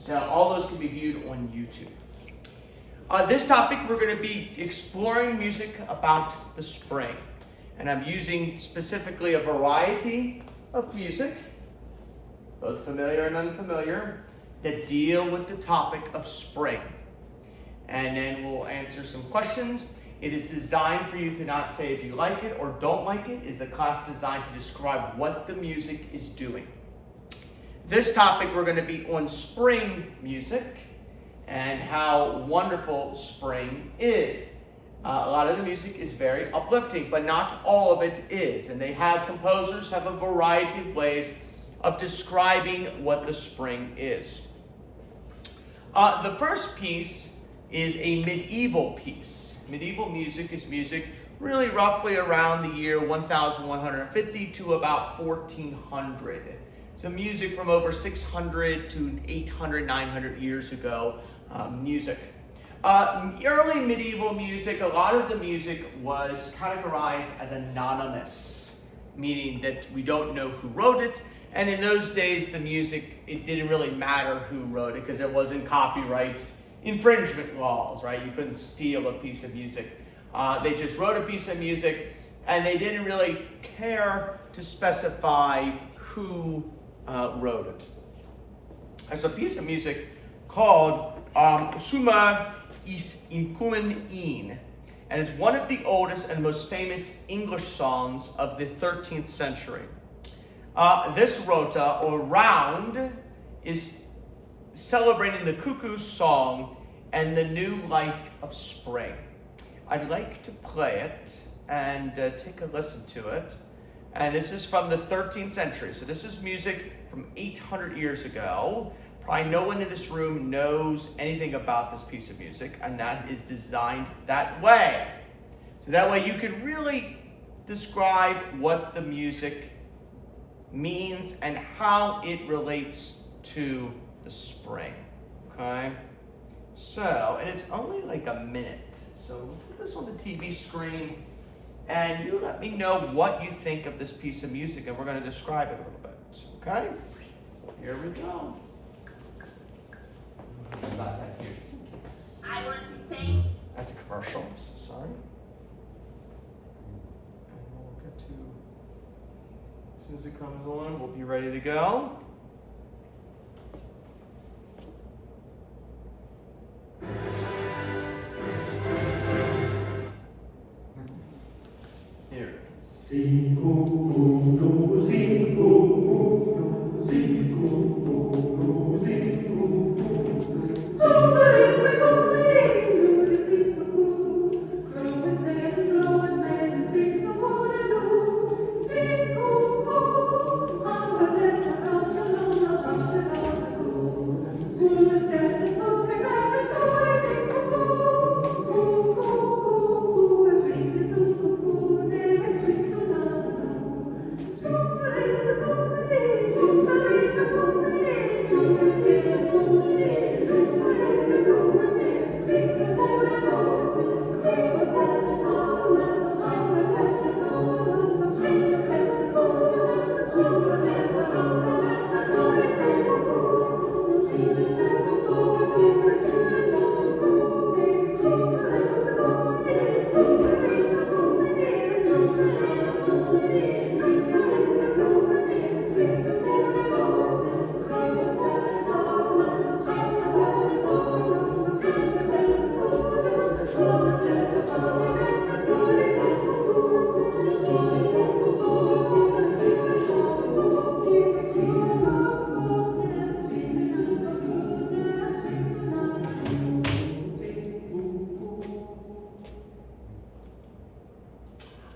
So all those can be viewed on YouTube. This topic, we're going to be exploring music about the spring. And I'm using specifically a variety of music, both familiar and unfamiliar, that deal with the topic of spring. And then we'll answer some questions. It is designed for you to not say if you like it or don't like it. It's a class designed to describe what the music is doing. This topic, we're going to be on spring music and how wonderful spring is. A lot of the music is very uplifting, but not all of it is. And composers have a variety of ways of describing what the spring is. The first piece is a medieval piece. Medieval music is music really roughly around the year 1150 to about 1400. So music from over 600 to 800, 900 years ago, music. Early medieval music, a lot of the music was categorized as anonymous, meaning that we don't know who wrote it. And in those days, the music, it didn't really matter who wrote it because it wasn't copyright infringement laws, right? You couldn't steal a piece of music. They just wrote a piece of music and they didn't really care to specify who wrote it. There's a piece of music called Summa is icumen in, and it's one of the oldest and most famous English songs of the 13th century. This rota, or round, is celebrating the cuckoo's song and the new life of spring. I'd like to play it and take a listen to it. And this is from the 13th century. So this is music from 800 years ago. Probably no one in this room knows anything about this piece of music, and that is designed that way. So that way you can really describe what the music means and how it relates to the spring. Okay? So, and it's only like a minute. So we'll put this on the TV screen, and you let me know what you think of this piece of music, and we're going to describe it a little bit. Okay? Here we go. I want to sing. That's a commercial. I'm so sorry. And we'll get to, as soon as it comes on, we'll be ready to go. Here it is. Sing, cuckoo, sing, cuckoo, sing, cuckoo, sing, cuckoo, sing.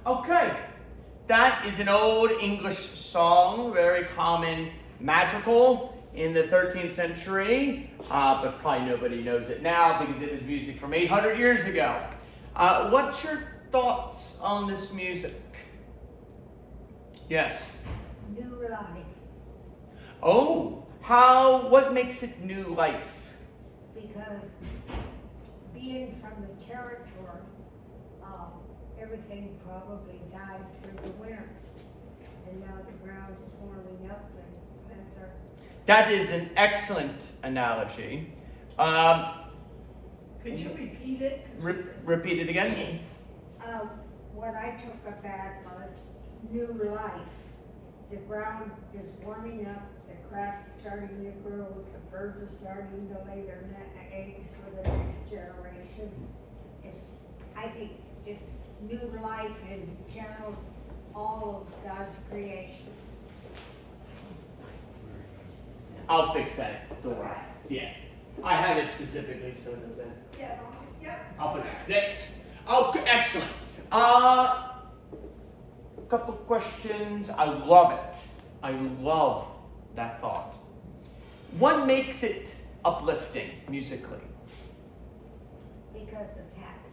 Okay, that is an old English song, very common madrigal in the 13th century, but probably nobody knows it now because it was music from 800 years ago. What's your thoughts on this music? Yes? New life, Oh, what makes it new life? because being from the territory, everything probably died through the winter. And now the ground is warming up and plants are That is an excellent analogy. Could you repeat it? 'Cause we could- Repeat it again. What I took of that was new life. The ground is warming up, the grass is starting to grow, the birds are starting to lay their eggs for the next generation. It's, I think, just new life in general, all of God's creation. I'll fix that door. Yeah. I have it specifically so it doesn't. Yeah, yep. I'll put that next. Oh, excellent. Couple questions. I love it. I love that thought. What makes it uplifting musically? Because it's happy.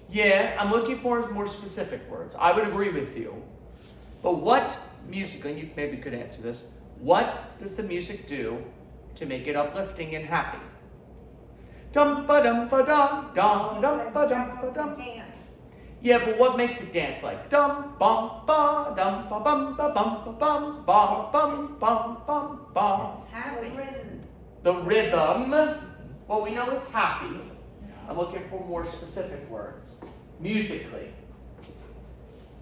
Yeah, I'm looking for more specific words. I would agree with you. But what musically, you maybe could answer this, what does the music do to make it uplifting and happy? Dum ba dum ba dum dum dum ba dum ba dum. Dance. Yeah, but what makes it dance like dum bum ba dum ba bum ba bum ba bum ba bum bum bum ba? It's happy. Rhythm. The rhythm. Well, we know it's happy. I'm looking for more specific words. Musically.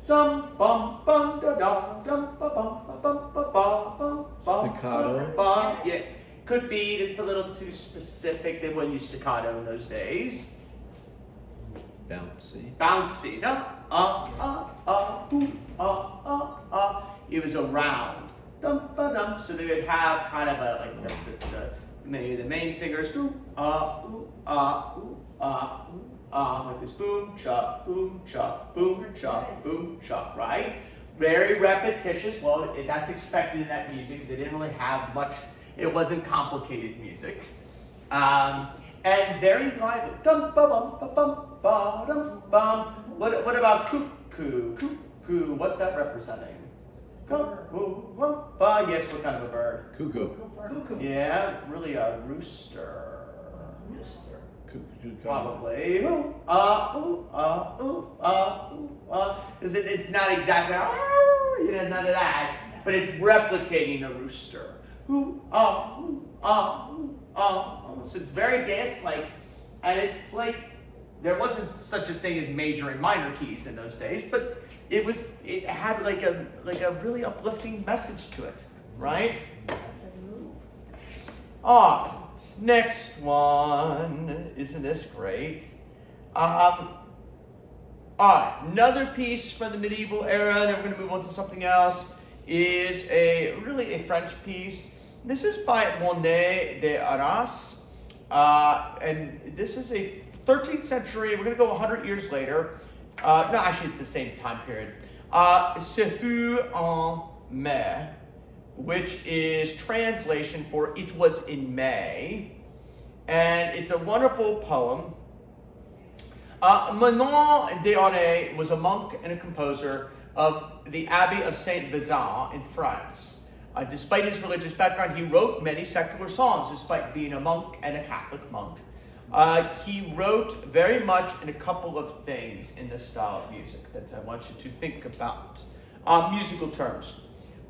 Dum bum bum da dum dum ba bum ba bum ba ba bum bum. Staccato. Ba. Yeah, could be. It's a little too specific. They wouldn't use staccato in those days. Bouncy. Bouncy. No. It was around. Dum ba dum. So they would have kind of a like maybe the main singers do like this boom chop boom chop boom chop boom chop, right? Very repetitious. Well, that's expected in that music because they didn't really have much. It wasn't complicated music, and very lively. Dum ba bum ba bum ba dum bum. What about cuckoo? Cuckoo. What's that representing? Cuckoo. Yes. What kind of a bird? Cuckoo. Cuckoo. Yeah, really a rooster. Rooster. Cuckoo. Probably. It's not exactly, none of that, but it's replicating a rooster. So it's very dance-like, and it's like, there wasn't such a thing as major and minor keys in those days, but it had like a really uplifting message to it, right? Next one. Isn't this great? Another piece from the medieval era, and then we're going to move on to something else, is really a French piece. This is by Monet de Arras, and this is a 13th century. We're going to go 100 years later. No, actually, it's the same time period. Ce fut en mai, which is translation for "It was in May," and it's a wonderful poem. Moniot de Arras was a monk and a composer of the Abbey of Saint Vincent in France. Despite his religious background, he wrote many secular songs, despite being a monk and a Catholic monk. He wrote very much in a couple of things in this style of music that I want you to think about. Musical terms.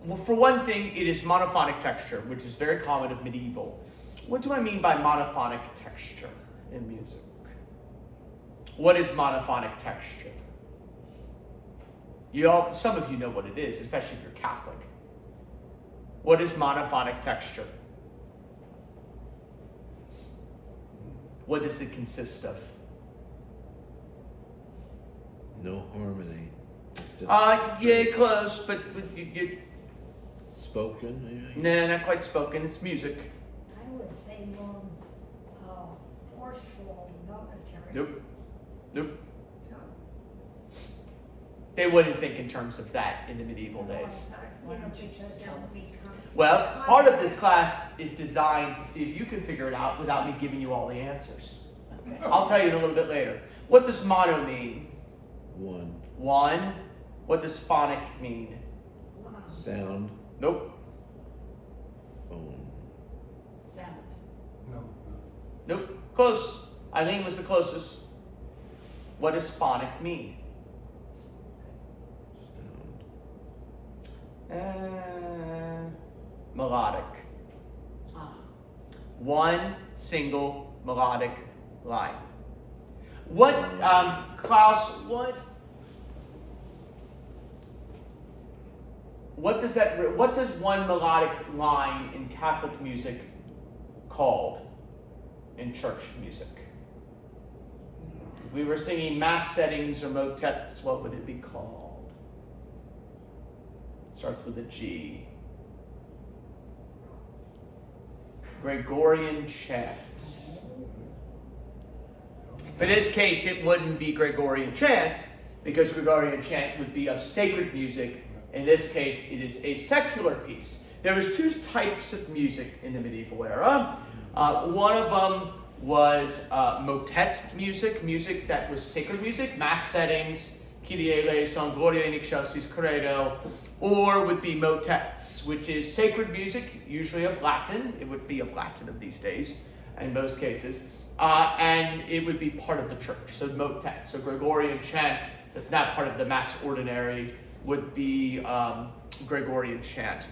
Well, for one thing, it is monophonic texture, which is very common of medieval. What do I mean by monophonic texture in music? What is monophonic texture? Some of you know what it is, especially if you're Catholic. What is monophonic texture? What does it consist of? No harmony. Yeah, close, but you Spoken, maybe? nah, not quite spoken. It's music. I would say more forceful, military. Nope. Nope. No. They wouldn't think in terms of that in the medieval days. You know, because they'll become. Well, part of this class is designed to see if you can figure it out without me giving you all the answers. I'll tell you in a little bit later. What does mono mean? One. One. What does phonic mean? Wow. Sound. Nope. Phone. Sound. Nope. Close. Eileen was the closest. What does phonic mean? Sound. Melodic. One single melodic line. What, Klaus, what does one melodic line in Catholic music called in church music? If we were singing mass settings or motets, what would it be called? Starts with a G. Gregorian chant. But in this case, it wouldn't be Gregorian chant, because Gregorian chant would be of sacred music. In this case, it is a secular piece. There was two types of music in the medieval era. One of them was motet music, music that was sacred music, mass settings, Kyrie eleison, Gloria in excelsis credo, or would be motets, which is sacred music, usually of Latin. It would be of Latin of these days, in most cases. And it would be part of the church, so motets. So Gregorian chant, that's not part of the Mass Ordinary, would be Gregorian chant.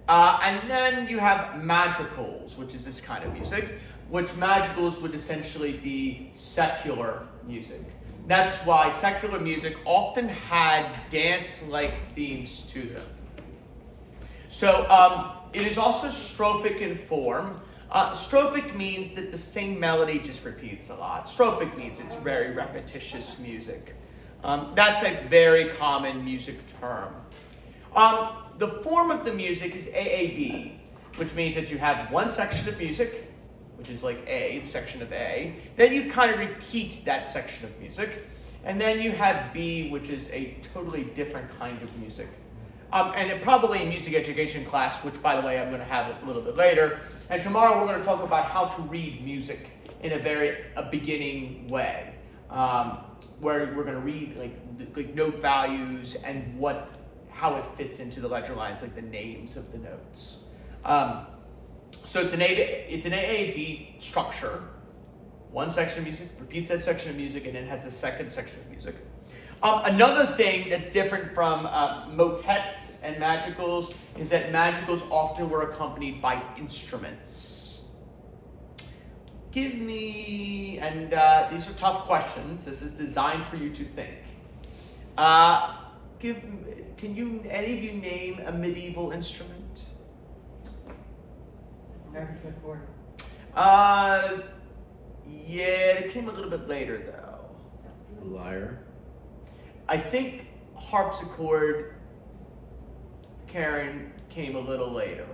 And then you have madrigals, which is this kind of music, which madrigals would essentially be secular music. That's why secular music often had dance-like themes to them. So it is also strophic in form. Strophic means that the same melody just repeats a lot. Strophic means it's very repetitious music. That's a very common music term. The form of the music is AAB, which means that you have one section of music, which is like A, the section of A. Then you kind of repeat that section of music. And then you have B, which is a totally different kind of music. And probably in music education class, which by the way, I'm going to have a little bit later. And tomorrow we're going to talk about how to read music in a beginning way. Where we're going to read like note values and how it fits into the ledger lines, like the names of the notes. So it's an AAB structure. One section of music, repeats that section of music, and then has the second section of music. Another thing that's different from motets and madrigals is that madrigals often were accompanied by instruments. Give me, and these are tough questions. This is designed for you to think. Can any of you name a medieval instrument? Harpsichord. Yeah, it came a little bit later though. Lyre. I think harpsichord, Karen, came a little later.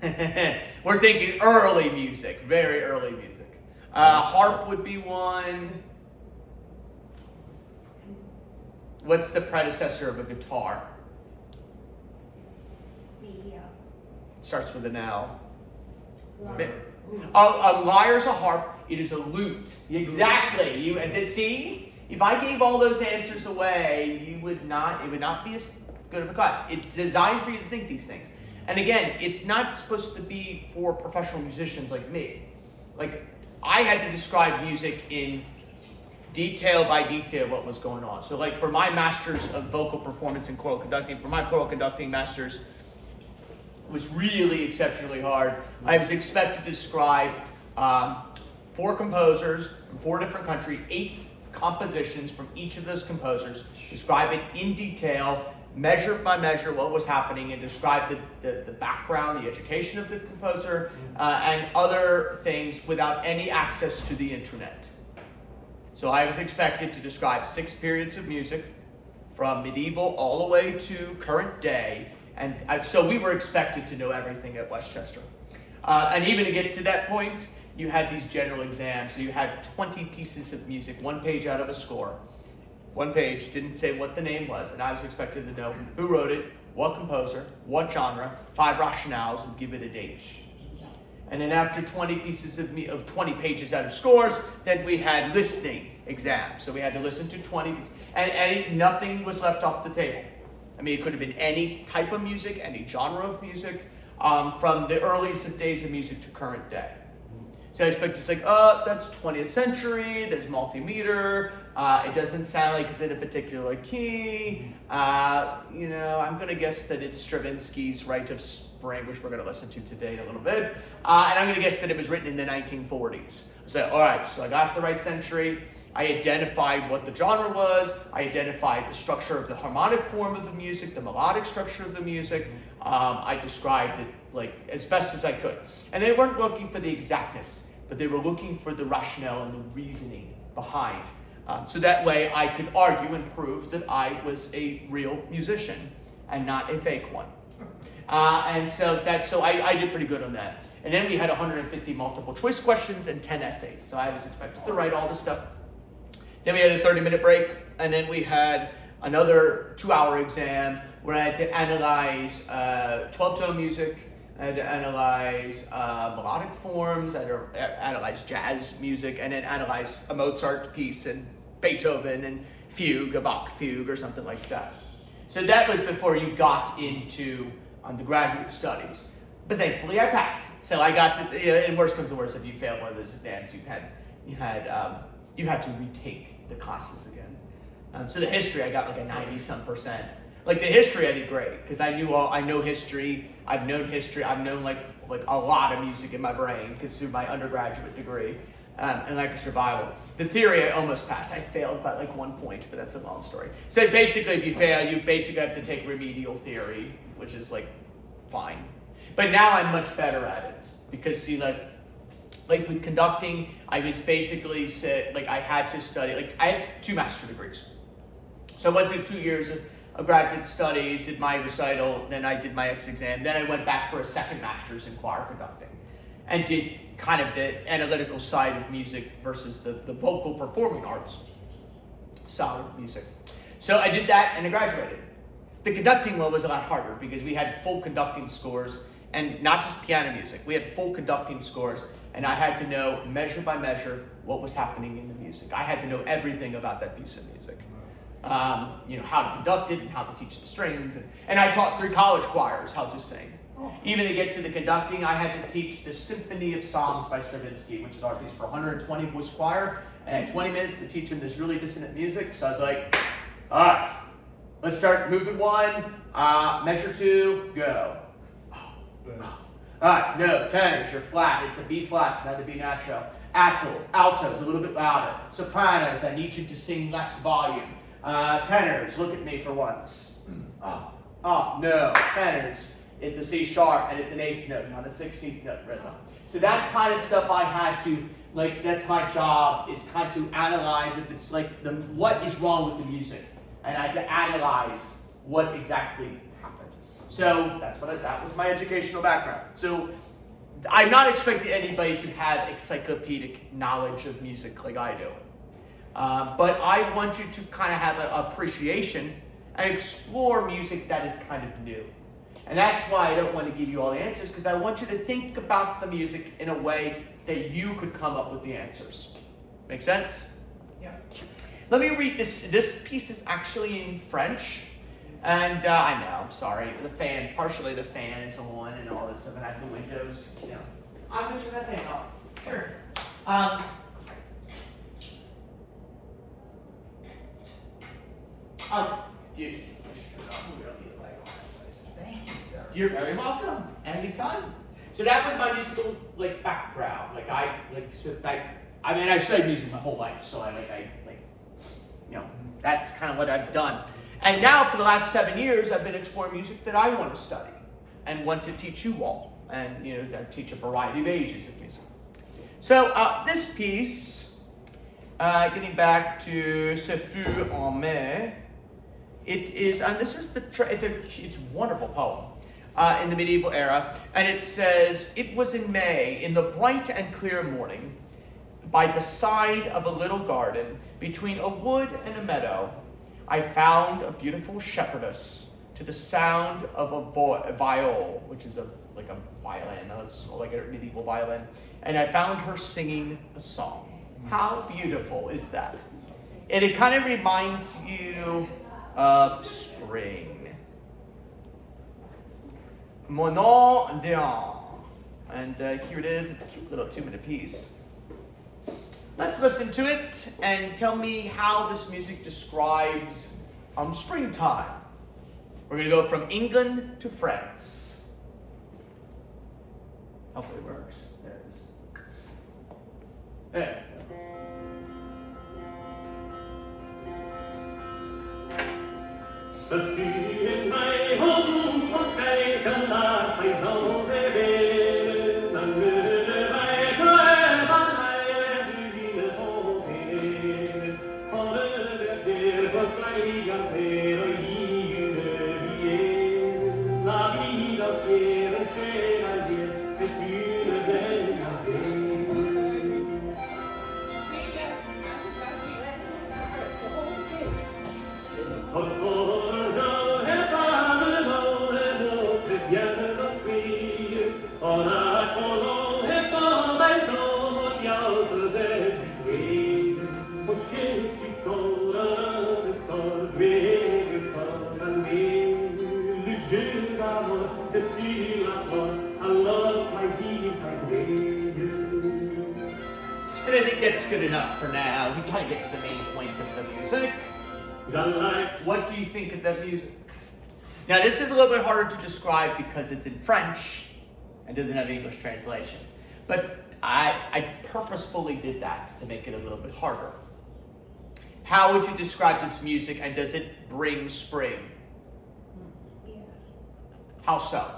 Okay. We're thinking early music, very early music. Harp would be one. What's the predecessor of a guitar? Starts with an L. A lyre's a harp. It is a lute. Exactly. See, if I gave all those answers away, it would not be as good of a class. It's designed for you to think these things. And again, it's not supposed to be for professional musicians like me. Like, I had to describe music in detail by detail what was going on. So like for my masters of vocal performance and choral conducting, for my choral conducting masters, was really exceptionally hard. I was expected to describe 4 composers from 4 different countries, 8 compositions from each of those composers, describe it in detail, measure by measure what was happening, and describe the background, the education of the composer, and other things without any access to the internet. So I was expected to describe 6 periods of music from medieval all the way to current day. And so we were expected to know everything at Westchester. And even to get to that point, you had these general exams. So you had 20 pieces of music, 1 page out of a score. 1 page, didn't say what the name was. And I was expected to know who wrote it, what composer, what genre, 5 rationales, and give it a date. And then after 20 pieces of 20 pages out of scores, then we had listening exams. So we had to listen to 20 pieces. And nothing was left off the table. I mean, it could have been any type of music, any genre of music, from the earliest days of music to current day. So I expect it's like, that's 20th century, there's multimeter, It doesn't sound like it's in a particular key. I'm going to guess that it's Stravinsky's Rite of Spring, which we're going to listen to today in a little bit. And I'm going to guess that it was written in the 1940s. So, all right, so I got the right century. I identified what the genre was. I identified the structure of the harmonic form of the music, the melodic structure of the music. I described it like as best as I could. And they weren't looking for the exactness, but they were looking for the rationale and the reasoning behind. So that way I could argue and prove that I was a real musician and not a fake one. So I did pretty good on that. And then we had 150 multiple choice questions and 10 essays. So I was expected to write all this stuff. Then we had a 30-minute break, and then we had another 2-hour exam where I had to analyze 12-tone music, I had to analyze melodic forms, I had to analyze jazz music, and then analyze a Mozart piece and Beethoven and fugue, a Bach fugue or something like that. So that was before you got into undergraduate studies. But thankfully I passed. So I got to, and worse comes to worse, if you failed one of those exams, you had to retake the classes again. So the history, I got like a 90-some%. Like the history I did great, because I know history, I've known history, I've known like a lot of music in my brain, because through my undergraduate degree, and like a survival. The theory I almost passed. I failed by like 1 point, but that's a long story. So basically if you fail, you basically have to take remedial theory, which is like fine. But now I'm much better at it, because like with conducting, I was basically said, like I had to study, like I had 2 master's degrees. So I went through 2 years of graduate studies, did my recital, then I did my exam, then I went back for a second master's in choir conducting and did kind of the analytical side of music versus the vocal performing arts side of music. So I did that and I graduated. The conducting one was a lot harder because we had full conducting scores and not just piano music. We had full conducting scores and I had to know measure by measure what was happening in the music. I had to know everything about that piece of music. How to conduct it and how to teach the strings. And I taught 3 college choirs how to sing. Even to get to the conducting, I had to teach the Symphony of Psalms by Stravinsky, which is our piece for 120 voice choir. And I had 20 minutes to teach them this really dissonant music. So I was like, all right, let's start movement 1, measure 2, go. All right, no, tenors, you're flat. It's a B flat, it's not a B natural. Altos, a little bit louder. Sopranos, I need you to sing less volume. Tenors, look at me for once. No, tenors. It's a C sharp and it's an 8th note, not a 16th note rhythm. So that kind of stuff I had to, like, that's my job, is kind of to analyze if it's like what is wrong with the music. And I had to analyze what exactly happened. So that was my educational background. So I'm not expecting anybody to have encyclopedic knowledge of music like I do. But I want you to kind of have an appreciation and explore music that is kind of new. And that's why I don't want to give you all the answers, because I want you to think about the music in a way that you could come up with the answers. Make sense? Yeah. Let me read this. This piece is actually in French. And I know, I'm sorry, partially the fan is on and all this stuff, and I have the windows, I'll turn that fan off. Sure. We don't need a light on that place. Thank you, sir. You're very welcome. Anytime. So that was my musical background. I've studied music my whole life, so that's kind of what I've done. And now for the last 7 years, I've been exploring music that I want to study and want to teach you all. And I teach a variety of ages of music. So this piece, getting back to Ce fut en mai, it is, and this is it's a wonderful poem in the medieval era, and it says, "It was in May, in the bright and clear morning, by the side of a little garden, between a wood and a meadow, I found a beautiful shepherdess to the sound of a viol," which is like a violin, like a medieval violin, "and I found her singing a song." How beautiful is that? And it kind of reminds you of spring. Moniot, and here it is. It's a cute little 2-minute piece. let's listen to it and tell me how this music describes springtime. We're going to go from England to France. Hopefully it works. There it is. There. And I think that's good enough for now. He kind of gets the main point of the music. What do you think of that music? Now this is a little bit harder to describe because it's in French and doesn't have English translation. But I purposefully did that to make it a little bit harder. How would you describe this music, and does it bring spring? Yes. How so?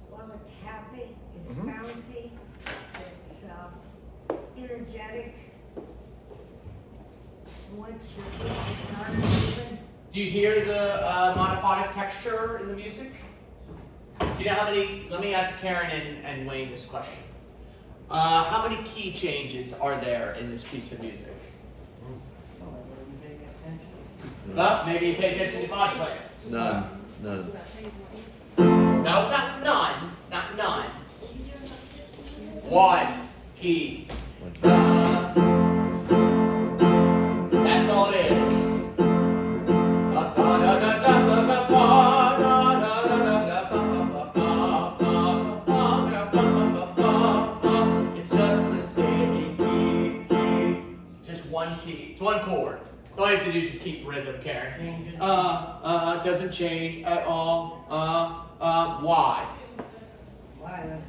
Well, it's happy, it's Mhm. bouncy, it's energetic. Once you're moving, Do you hear the monophonic texture in the music? Do you know how many, let me ask Karen and Wayne this question. How many key changes are there in this piece of music? Maybe you pay attention to body plans. None. No, it's not none. It's not none. One key. That's all it is. It's just the same key. Just one key. It's one chord. All you have to do is just keep rhythm, Karen. Doesn't change at all. Why? Why?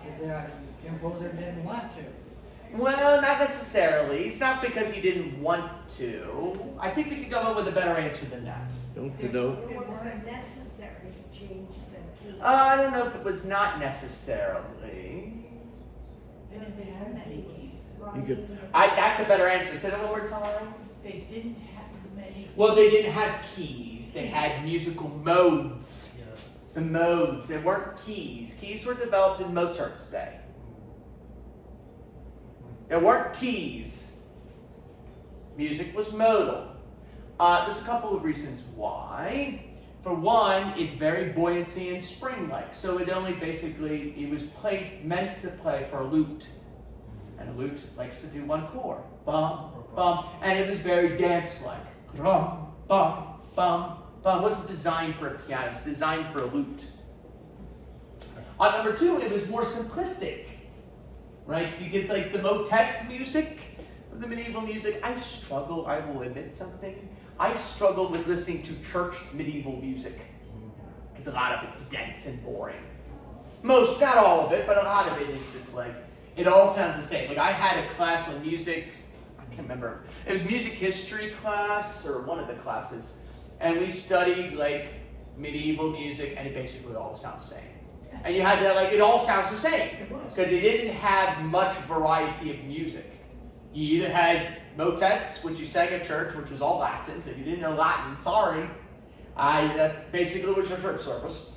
If the composer didn't want to. Well, not necessarily. It's not because he didn't want to. I think we could come up with a better answer than that. Don't you know? it wasn't necessary to change the key. I don't know if it was not necessarily. They didn't have many keys. You could- That's a better answer. Say that one more time. They didn't have many. Well, they didn't have keys. They had musical modes. The modes. They weren't keys. Keys were developed in Mozart's day. There weren't keys. Music was modal. There's a couple of reasons why. For one, it's very buoyancy and spring-like. So it only basically, it was meant to play for a lute. And a lute likes to do one chord. Bum, bum. And it was very dance-like. Bum, bum, bum, bum. It wasn't designed for a piano. It was designed for a lute. Number two, it was more simplistic. Right? So because like the motet music, the medieval music, I will admit something. I struggle with listening to church medieval music. Because a lot of it's dense and boring. Not all of it, but a lot of it is just like, it all sounds the same. Like I had a class on music, I can't remember. It was music history class, or one of the classes. And we studied like medieval music, and it basically all sounds the same. And you had that, like, it all sounds the same. Because they didn't have much variety of music. You either had motets, which you sang at church, which was all Latin. So if you didn't know Latin, sorry. That's basically was your church service.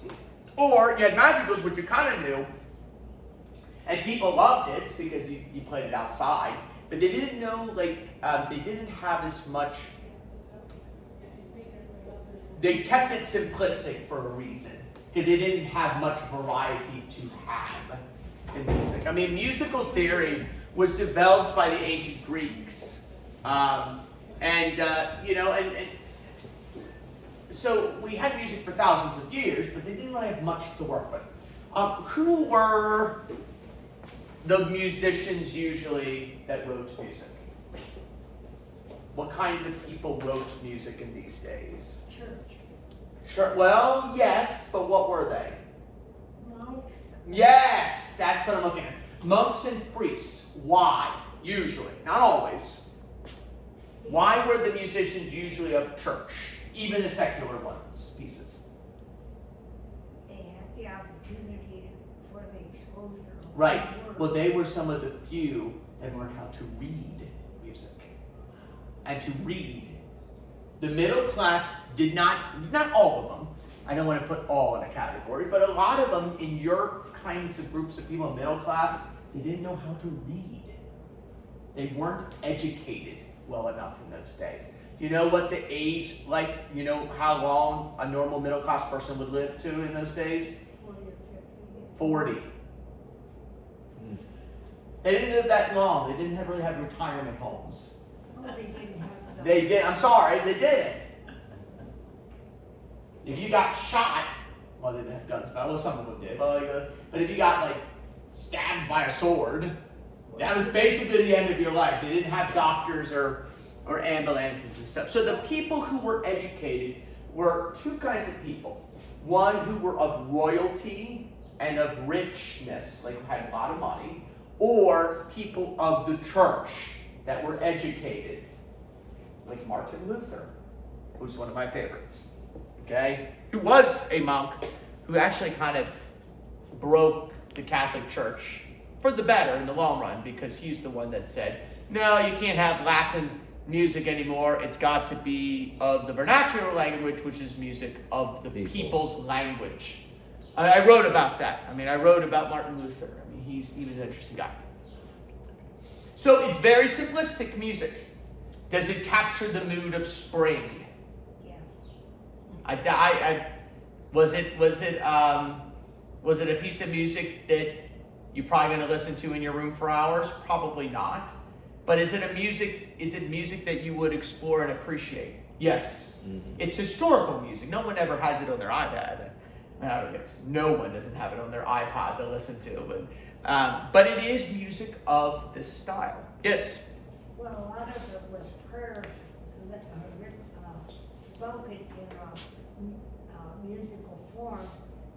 Or you had madrigals, which you kind of knew. And people loved it because you played it outside. But they didn't know, like, they didn't have as much. They kept it simplistic for a reason. Because they didn't have much variety to have in music. I mean, musical theory was developed by the ancient Greeks. So we had music for thousands of years, but they didn't really have much to work with. Who were the musicians usually that wrote music? What kinds of people wrote music in these days? Church. Sure. Well, yes, but what were they? Monks. Yes, that's what I'm looking at. Monks and priests. Why? Usually, not always. Why were the musicians usually of church, even the secular pieces? They had the opportunity for the exposure of Right. the word. Well, they were some of the few that learned how to read music. And to read. The middle class did not all of them. I don't want to put all in a category, but a lot of them in your kinds of groups of people, middle class, they didn't know how to read. They weren't educated well enough in those days. Do you know what the age, like, you know how long a normal middle class person would live to in those days? 40 or 50. 40. They didn't live that long. They didn't really have retirement homes. Oh, they didn't have the. They did. I'm sorry, they didn't. If you got shot, well, they didn't have guns, but well, some of them did. But if you got like stabbed by a sword, that was basically the end of your life. They didn't have doctors or ambulances and stuff. So the people who were educated were two kinds of people. One who were of royalty and of richness, like had a lot of money, or people of the church that were educated, like Martin Luther, who's one of my favorites, okay? Who was a monk, who actually kind of broke the Catholic Church for the better in the long run, because he's the one that said, no, you can't have Latin music anymore. It's got to be of the vernacular language, which is music of the people's language. I wrote about that. I wrote about Martin Luther. He was an interesting guy. So it's very simplistic music. Does it capture the mood of spring? Yeah. Was it a piece of music that you're probably going to listen to in your room for hours? Probably not. But is it music that you would explore and appreciate? Yes. Mm-hmm. It's historical music. No one ever has it on their iPad. No one doesn't have it on their iPod to listen to. But it is music of this style. Yes? Well, a lot of it was prayers spoken in a musical form,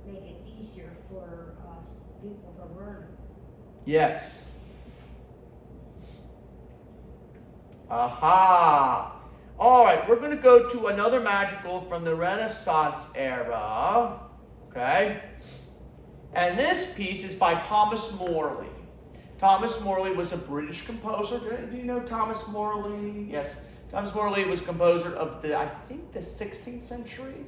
make it easier for people to learn. Yes. Aha. All right, we're going to go to another magical from the Renaissance era. Okay? And this piece is by Thomas Morley. Thomas Morley was a British composer. Do you know Thomas Morley? Yes. Thomas Morley was composer of the 16th century.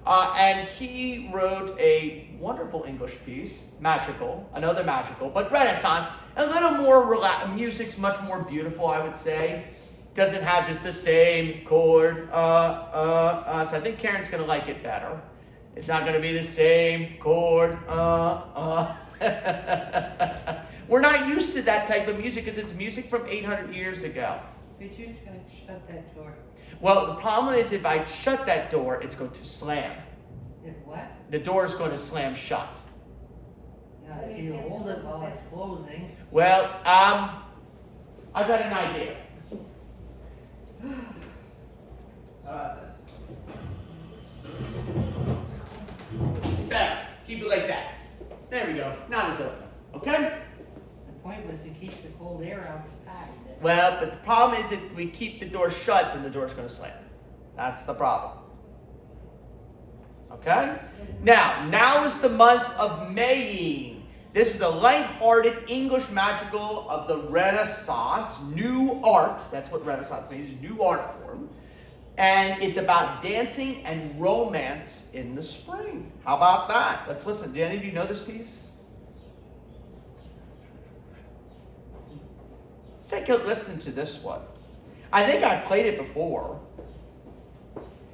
And he wrote a wonderful English piece, another magical, but Renaissance, a little more music's much more beautiful, I would say. Doesn't have just the same chord. So I think Karen's going to like it better. It's not going to be the same chord. We're not used to that type of music because it's music from 800 years ago. Could you shut that door? Well, the problem is if I shut that door, it's going to slam. If what? The door is going to slam shut. Now, if you hold it while it's closing. Well, I've got an idea. How about this? Better. Keep it like that. There we go. Not as open. Okay? The point was to keep the cold air outside. Well, but the problem is if we keep the door shut, then the door's going to slam. That's the problem. Okay? Now is the month of May. This is a light-hearted English magical of the Renaissance, new art. That's what Renaissance means, new art form. And it's about dancing and romance in the spring. How about that? Let's listen. Do any of you know this piece? Let's take a listen to this one. I think I've played it before.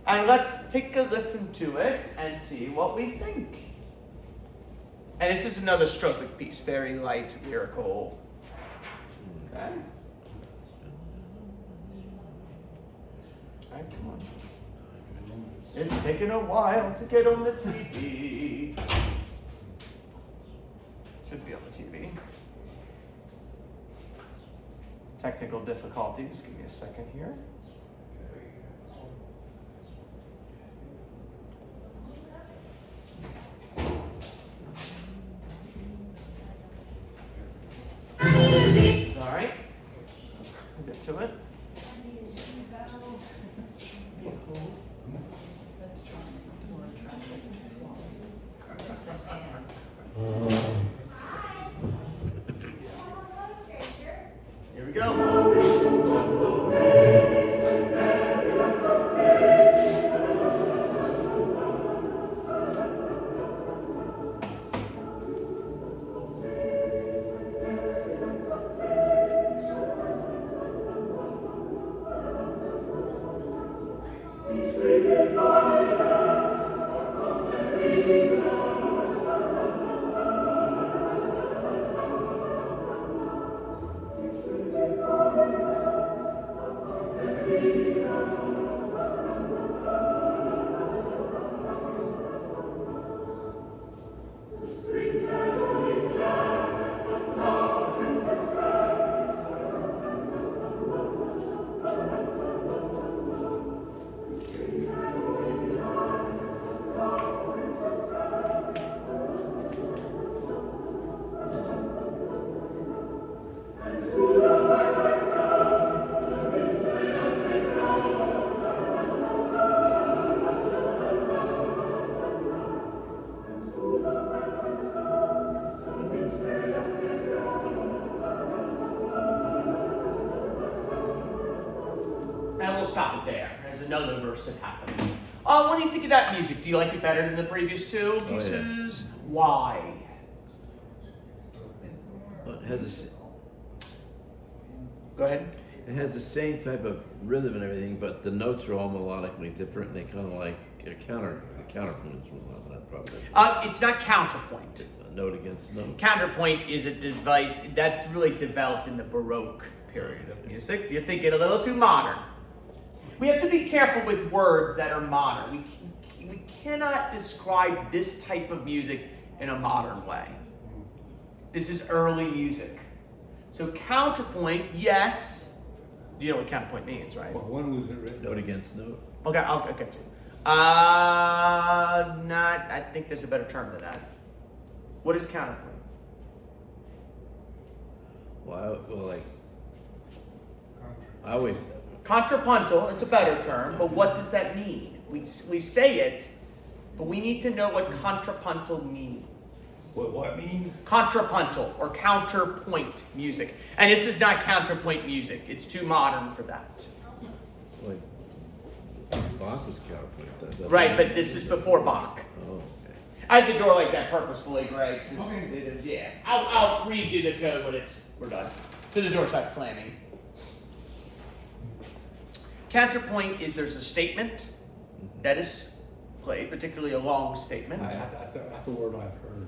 And let's take a listen to it and see what we think. And this is another strophic piece, very light, lyrical. Okay. All right, come on. It's taking a while to get on the TV. Should be on the TV. technical difficulties. Give me a second here. All right. We'll get to it. Here we go. And we'll stop it there. There's another verse that happens. What do you think of that music? Do you like it better than the previous two pieces? Oh, yeah. Why? Well, it has the Go ahead. it has the same type of rhythm and everything, but the notes are all melodically different, and they kind of like a counterpoints. Well, not probably. It's not counterpoint. It's a note against note. Counterpoint is a device that's really developed in the Baroque period of music. You're thinking a little too modern. We have to be careful with words that are modern. We cannot describe this type of music in a modern way. This is early music. So counterpoint, yes. You know what counterpoint means, right? Well, when was it written? Note against note. Okay, I'll get to it. I think there's a better term than that. What is counterpoint? Well, I always. Contrapuntal, it's a better term, but what does that mean? We say it, but we need to know what contrapuntal means. What means? Contrapuntal or counterpoint music. And this is not counterpoint music. It's too modern for that. Like, Bach was counterpoint. Right, but this is before Bach. Oh, okay. I had the door like that purposefully, Greg. Since Okay. yeah. I'll redo the code when we're done. So the door starts slamming. Counterpoint is there's a statement that is played, particularly a long statement. That's a word I've heard.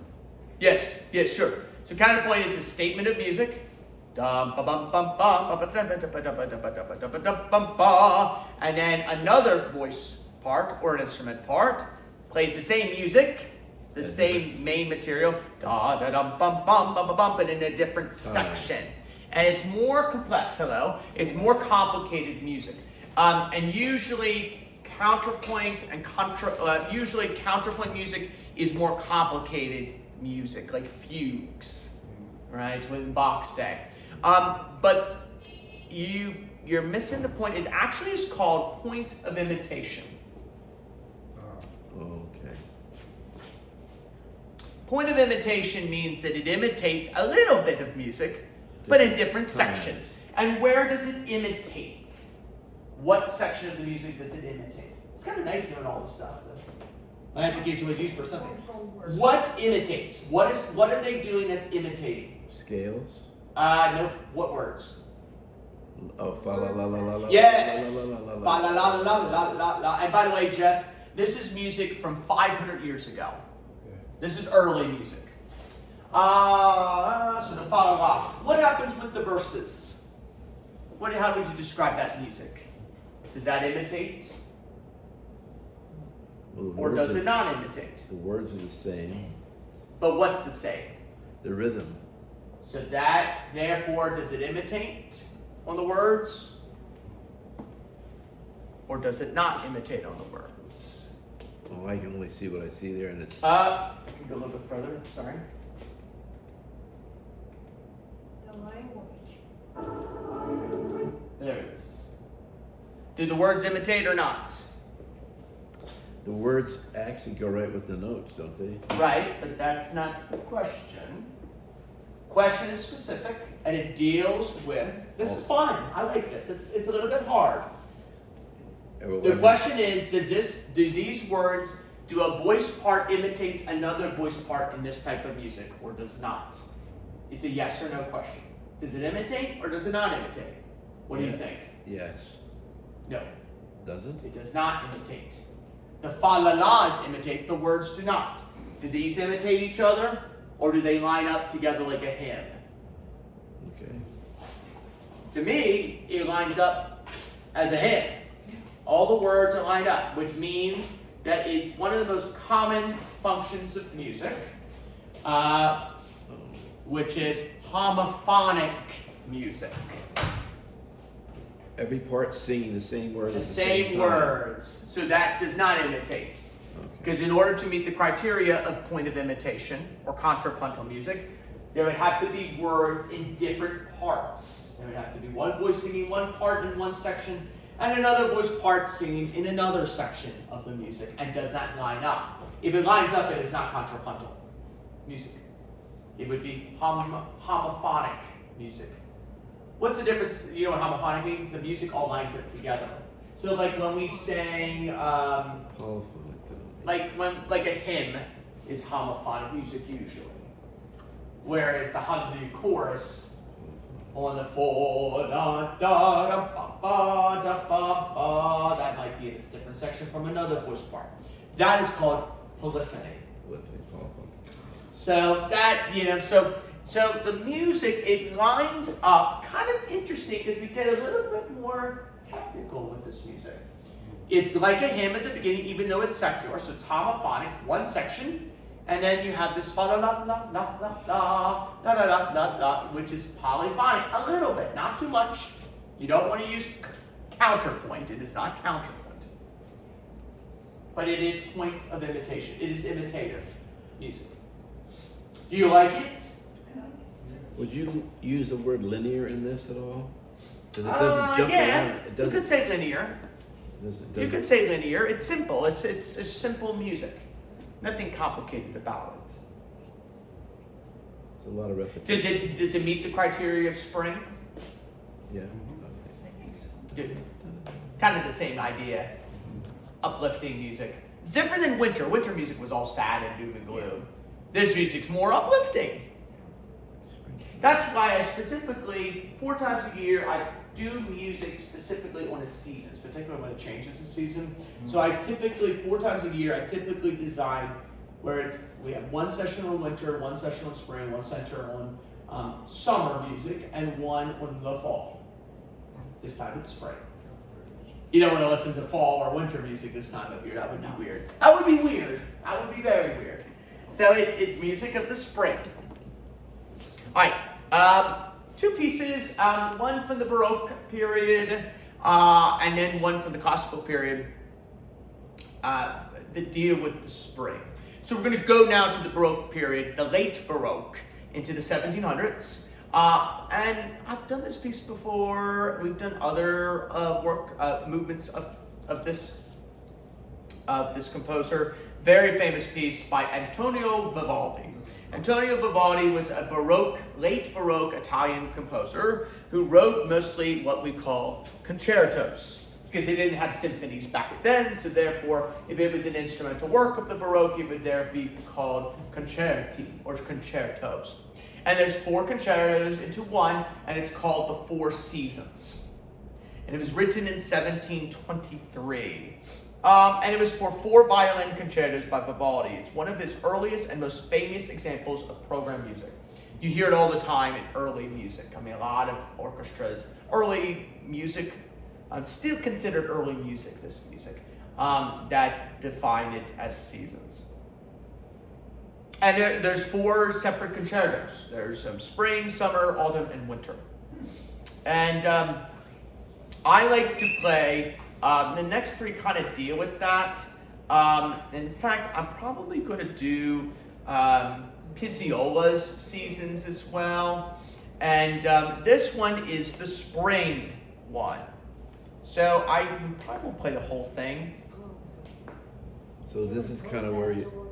Yes, sure. So counterpoint is a statement of music. And then another voice part or an instrument part plays the same music, the same main material, but in a different section. And it's more complex, it's more complicated music. And usually counterpoint music is more complicated music, like fugues, right, in Bach's day. But you're missing the point. It actually is called point of imitation. Okay. Point of imitation means that it imitates a little bit of music, but in different sections. And where does it imitate? What section of the music does it imitate? It's kind of nice knowing all this stuff. My education was used for something. What imitates? What are they doing that's imitating? Scales. No. What words? Oh, fa la la la la la. Yes. La la la Fa la la la la la la la. And by the way, Jeff, this is music from 500 years ago. This is early music. So the fa la la. What happens with the verses? How would you describe that music? Does that imitate? Well, Or does it not imitate? The words are the same. But what's the same? The rhythm. So that, therefore, does it imitate on the words? Or does it not imitate on the words? Oh, I can only see what I see there, and it's I can go a little bit further, sorry. The language. There it is. Do the words imitate or not? the words actually go right with the notes, don't they? Right, but that's not the question. Question is specific, and it deals with, this is fun, I like this, it's a little bit hard. The question is, do these words, do a voice part imitates another voice part in this type of music, or does not? It's a yes or no question. Does it imitate, or does it not imitate? What do you think? Yes. No, Doesn't? it does not imitate. The fa-la-las imitate, the words do not. Do these imitate each other, or do they line up together like a hymn? Okay. To me, it lines up as a hymn. All the words are lined up, which means that it's one of the most common functions of music, which is homophonic music. Every part singing the same words. The at same time. words. So that does not imitate. Okay. Because in order to meet the criteria of point of imitation or contrapuntal music, there would have to be words in different parts. There would have to be one voice singing one part in one section, and another voice part singing in another section of the music, and does not line up. If it lines up, it is not contrapuntal music. It would be homophonic music. What's the difference? You know what homophonic means? The music all lines up together. So like when we sang, Polyphonic. like a hymn is homophonic music usually. Whereas the hallelujah chorus on the da da da ba da ba ba, that might be in a different section from another voice part. That is called polyphony. Polyphonic. So that, so the music, it lines up, kind of interesting because we get a little bit more technical with this music. It's like a hymn at the beginning, even though it's secular, so it's homophonic, one section, and then you have this fa la la la la la la la la la la, which is polyphonic, a little bit, not too much. You don't want to use counterpoint, it is not counterpoint. But it is point of imitation, it is imitative music. Do you like it? Would you use the word linear in this at all? Because it doesn't jump yeah. around. It You doesn't. could say linear. You could say linear. It's simple. It's simple music. Nothing complicated about it. It's a lot of repetition. Does it meet the criteria of spring? Yeah. I think so. Good. Kind of the same idea. Uplifting music. It's different than winter. Winter music was all sad and doom and gloom. This music's more uplifting. That's why I specifically, 4 times a year, I do music specifically on a season, particularly when it changes the season. So I typically, 4 times a year, I typically design where we have one session on winter, one session on spring, one session on summer music, and one on the fall. This time it's spring. You don't want to listen to fall or winter music this time of year. That would be weird. That would be weird. That would be very weird. So it's music of the spring. All right, 2 pieces, one from the Baroque period, and then one from the Classical period that deal with the spring. So we're going to go now to the Baroque period, the late Baroque, into the 1700s. And I've done this piece before. We've done other movements of this composer. Very famous piece by Antonio Vivaldi. Antonio Vivaldi was a late Baroque Italian composer who wrote mostly what we call concertos, because they didn't have symphonies back then, so therefore, if it was an instrumental work of the Baroque, it would there be called concerti, or concertos. And there's 4 concertos into one, and it's called the 4 Seasons. And it was written in 1723. And it was for 4 violin concertos by Vivaldi. It's one of his earliest and most famous examples of program music. You hear it all the time in early music. I mean, a lot of orchestras, early music, still considered early music, this music, that define it as seasons. And there's 4 separate concertos. There's spring, summer, autumn, and winter. And I like to play, the next three kind of deal with that. In fact, I'm probably going to do Pizzolla's Seasons as well. And this one is the spring one. So I probably won't play the whole thing. So this is kind of where you.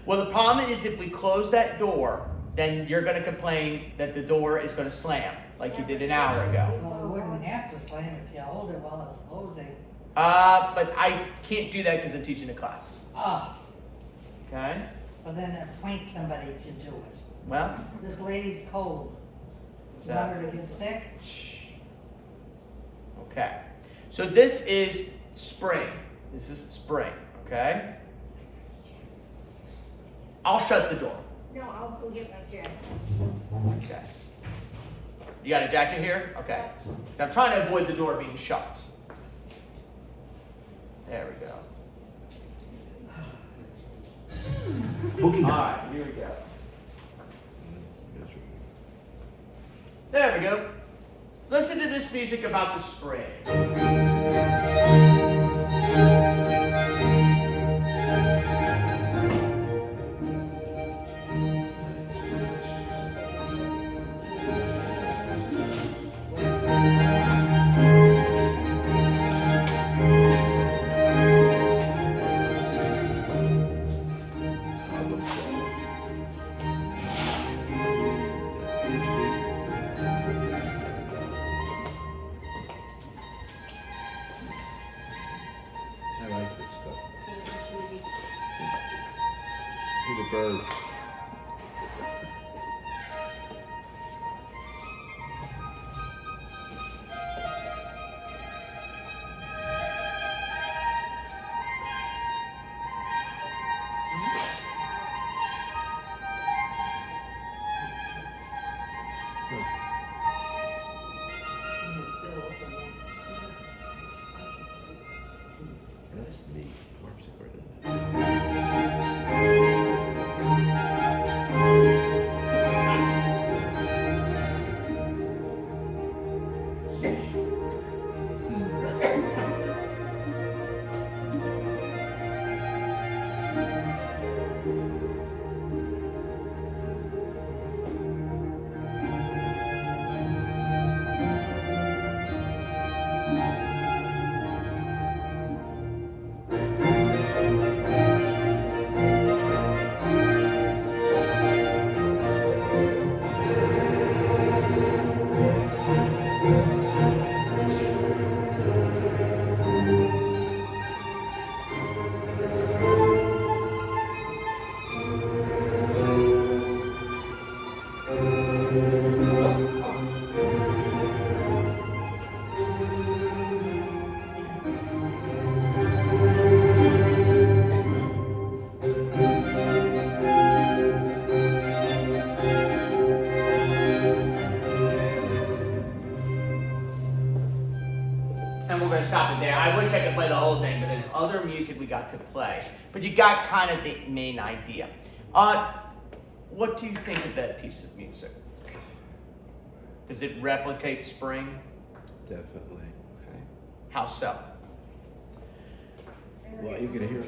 Well, the problem is if we close that door, then you're going to complain that the door is going to slam, like you did an hour ago. Well, it wouldn't have to slam if you hold it while it's closing. But I can't do that because I'm teaching a class. Oh, Okay? well then appoint somebody to do it. Well, This lady's cold. You so, want her to get sick? okay. So this is spring. This is spring, okay? I'll shut the door. No, I'll go get my jacket. Okay. You got a jacket here? Okay. So I'm trying to avoid the door being shut. There we go. All right, here we go. There we go. Listen to this music about the spring. I like this stuff. See the birds. That's neat. Harpsichord in there. And we're going to stop it there. I wish I could play the whole thing, but there's other music we got to play. But you got kind of the main idea. What do you think of that piece of music? Does it replicate spring? Definitely. Okay. How so? Well, you can hear.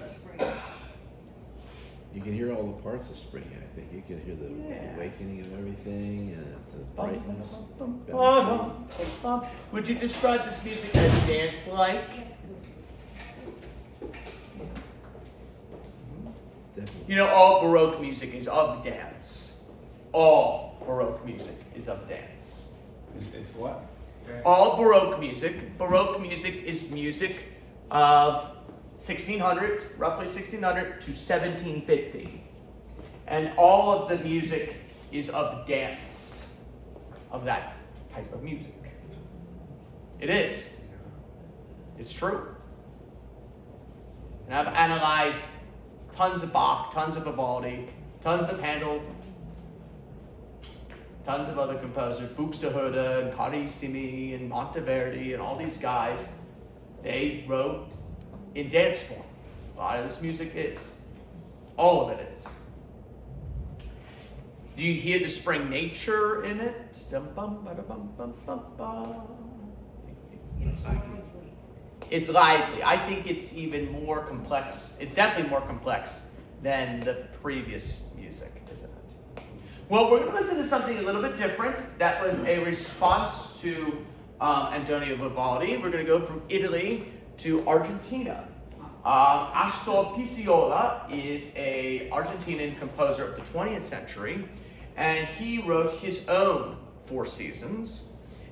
You can hear all the parts of spring. I think you can hear the awakening of everything, and it's the brightness. bouncing. Would you describe this music as dance-like? Definitely. You know, all Baroque music is of dance. All Baroque music is of dance. Is what? All Baroque music is music of 1600, roughly 1600 to 1750. And all of the music is of dance, of that type of music. It is. It's true. And I've analyzed tons of Bach, tons of Vivaldi, tons of Handel, tons of other composers, Buxtehude and Carissimi and Monteverdi and all these guys. They wrote in dance form. A lot of this music is. All of it is. Do you hear the spring nature in it? It's lively. It's lively. I think it's even more complex. It's definitely more complex than the previous music, isn't it? Well, we're going to listen to something a little bit different. That was a response to Antonio Vivaldi. We're going to go from Italy to Argentina. Astor Piazzolla is an Argentinian composer of the 20th century, and he wrote his own Four Seasons.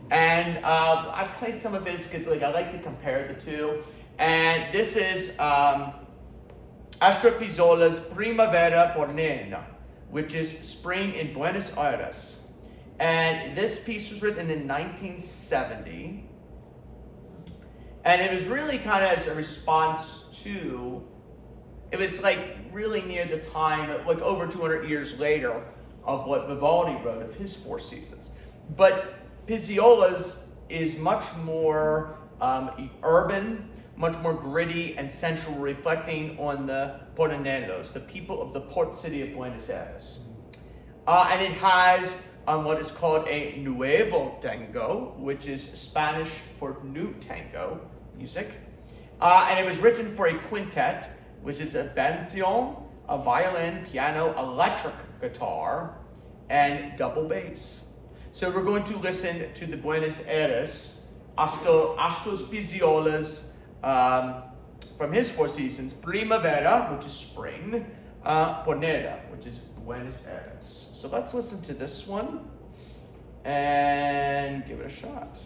And I played some of his because I like to compare the two. And this is Astor Piazzolla's Primavera Porteña, which is Spring in Buenos Aires. And this piece was written in 1970. And it was really kind of as a response to, it was like really near the time, like over 200 years later, of what Vivaldi wrote of his Four Seasons. But Piazzolla's is much more urban, much more gritty and sensual, reflecting on the Porteñeros, the people of the port city of Buenos Aires. And it has what is called a nuevo tango, which is Spanish for new tango music. And it was written for a quintet, which is a bandoneon, a violin, piano, electric guitar, and double bass. So we're going to listen to the Buenos Aires, Astor Piazzolla's, from his Four Seasons, Primavera, which is spring, Porteña, which is Buenos Aires. So let's listen to this one and give it a shot.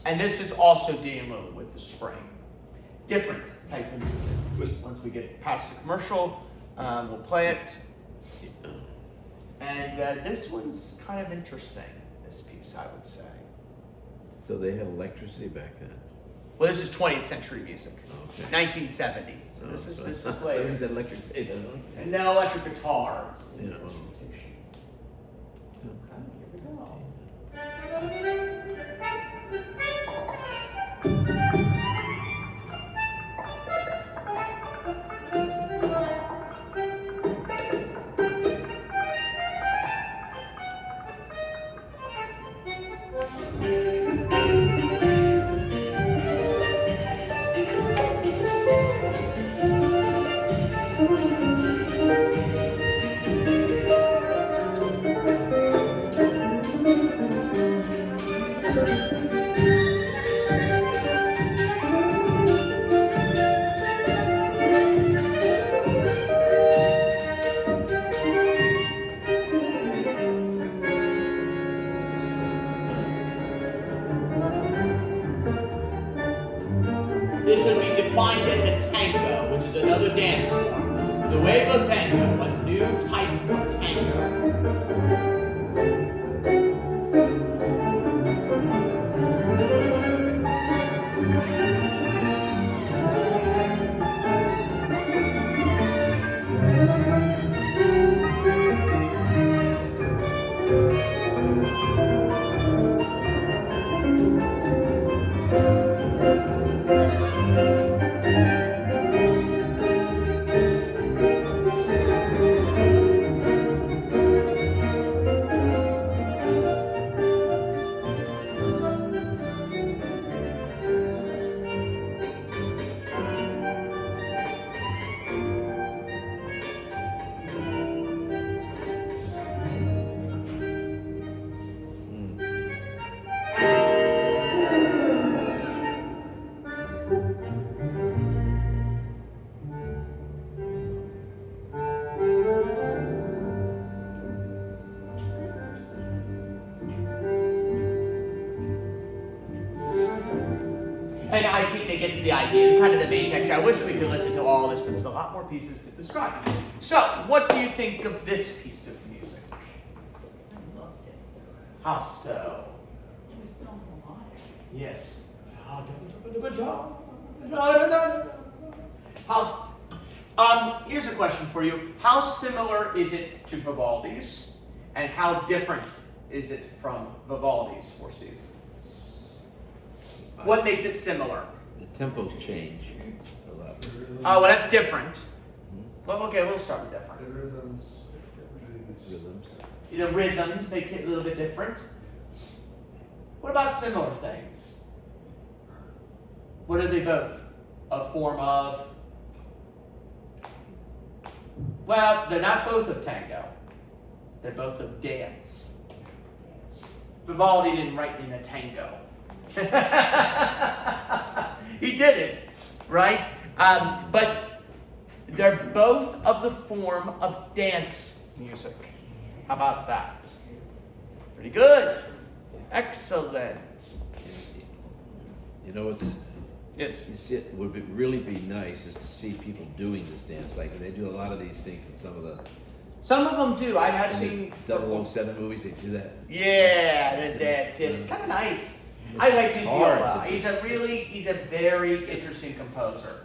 And this is also dealing with the spring. Different type of music. Once we get past the commercial, we'll play it. And this one's kind of interesting, this piece, I would say. So they had electricity back then? Well, this is 20th century music, Okay. 1970. So this is later. There's electric, And no electric guitars. Yeah. Instrumentation. Okay, here we go. This would be defined as a tango, which is another dance form. Nuevo tango, a new type of tango. And I think that gets the idea, kind of the main texture. I wish we could listen to all this, but there's a lot more pieces to describe. So, what do you think of this piece of music? I loved it. How so? It was so melodic. Yes. How? Here's a question for you. How similar is it to Vivaldi's, and how different is it from Vivaldi's Four Seasons? What makes it similar? The tempos change a lot. Oh, well, that's different. Well, okay, we'll start with different. The rhythms, everything is. Rhythms. The rhythms make it a little bit different. What about similar things? What are they both? A form of? Well, they're not both of tango. They're both of dance. Vivaldi didn't write in a tango. He did it, right? But they're both of the form of dance music. How about that? Pretty good. Excellent. You know what's Yes. you see, it would really be nice is to see people doing this dance. Like they do a lot of these things in some of the Some of them do. I have in seen. the 007 movies. They do that. Yeah, the dance. Yeah, it's kind of nice. I like hard Piazzolla. to He's a very interesting composer.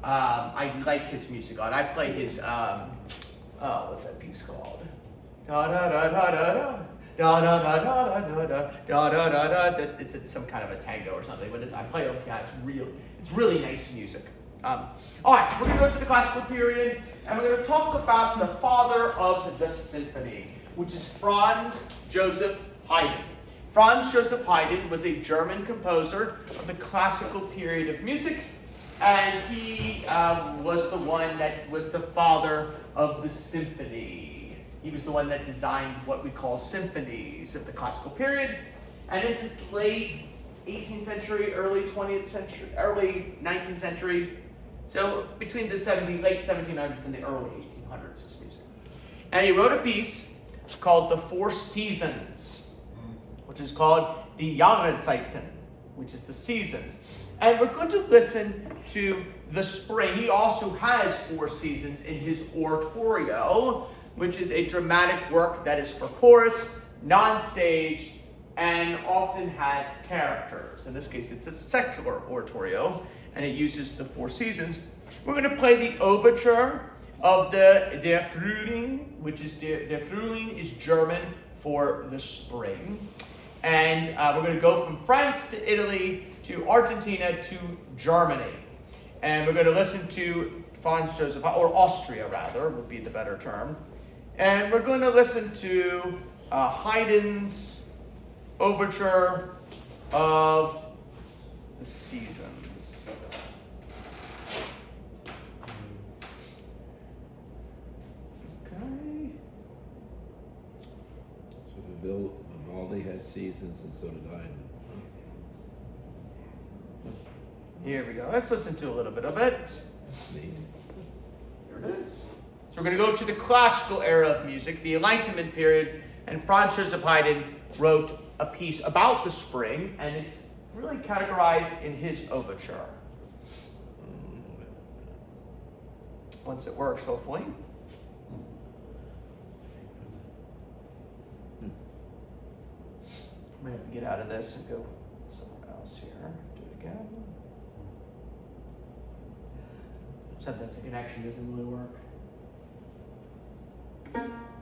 I like his music. I play his what's that piece called? Da da da da da da. Da da da da da da da da da da. It's some kind of a tango or something. But I play on piano. It's really nice music. All right, we're going to go to the classical period, and we're going to talk about the father of the symphony, which is Franz Joseph Haydn. Franz Joseph Haydn was a German composer of the classical period of music, and he was the one that was the father of the symphony. He was the one that designed what we call symphonies of the classical period, and this is late 18th century, early 20th century, early 19th century. So between the late 1700s and the early 1800s, this music. And he wrote a piece called The Four Seasons, which is called the Jahreszeiten, which is the seasons. And we're going to listen to the spring. He also has four seasons in his oratorio, which is a dramatic work that is for chorus, non-staged, and often has characters. In this case, it's a secular oratorio, and it uses the four seasons. We're going to play the overture of Der Frühling, which is Der Frühling is German for the spring. And we're going to go from France to Italy to Argentina to Germany. And we're going to listen to Franz Joseph, or Austria rather, would be the better term. And we're going to listen to Haydn's overture of the seasons. Okay. So Vivaldi had seasons, and so did Haydn. Here we go. Let's listen to a little bit of it. Neat. Here it is. So we're going to go to the classical era of music, the Enlightenment period, and Franz Joseph Haydn wrote a piece about the spring, and it's really categorized in his overture. Once it works, hopefully. I'm going to have to get out of this and go somewhere else here. Do it again. Sometimes the connection doesn't really work.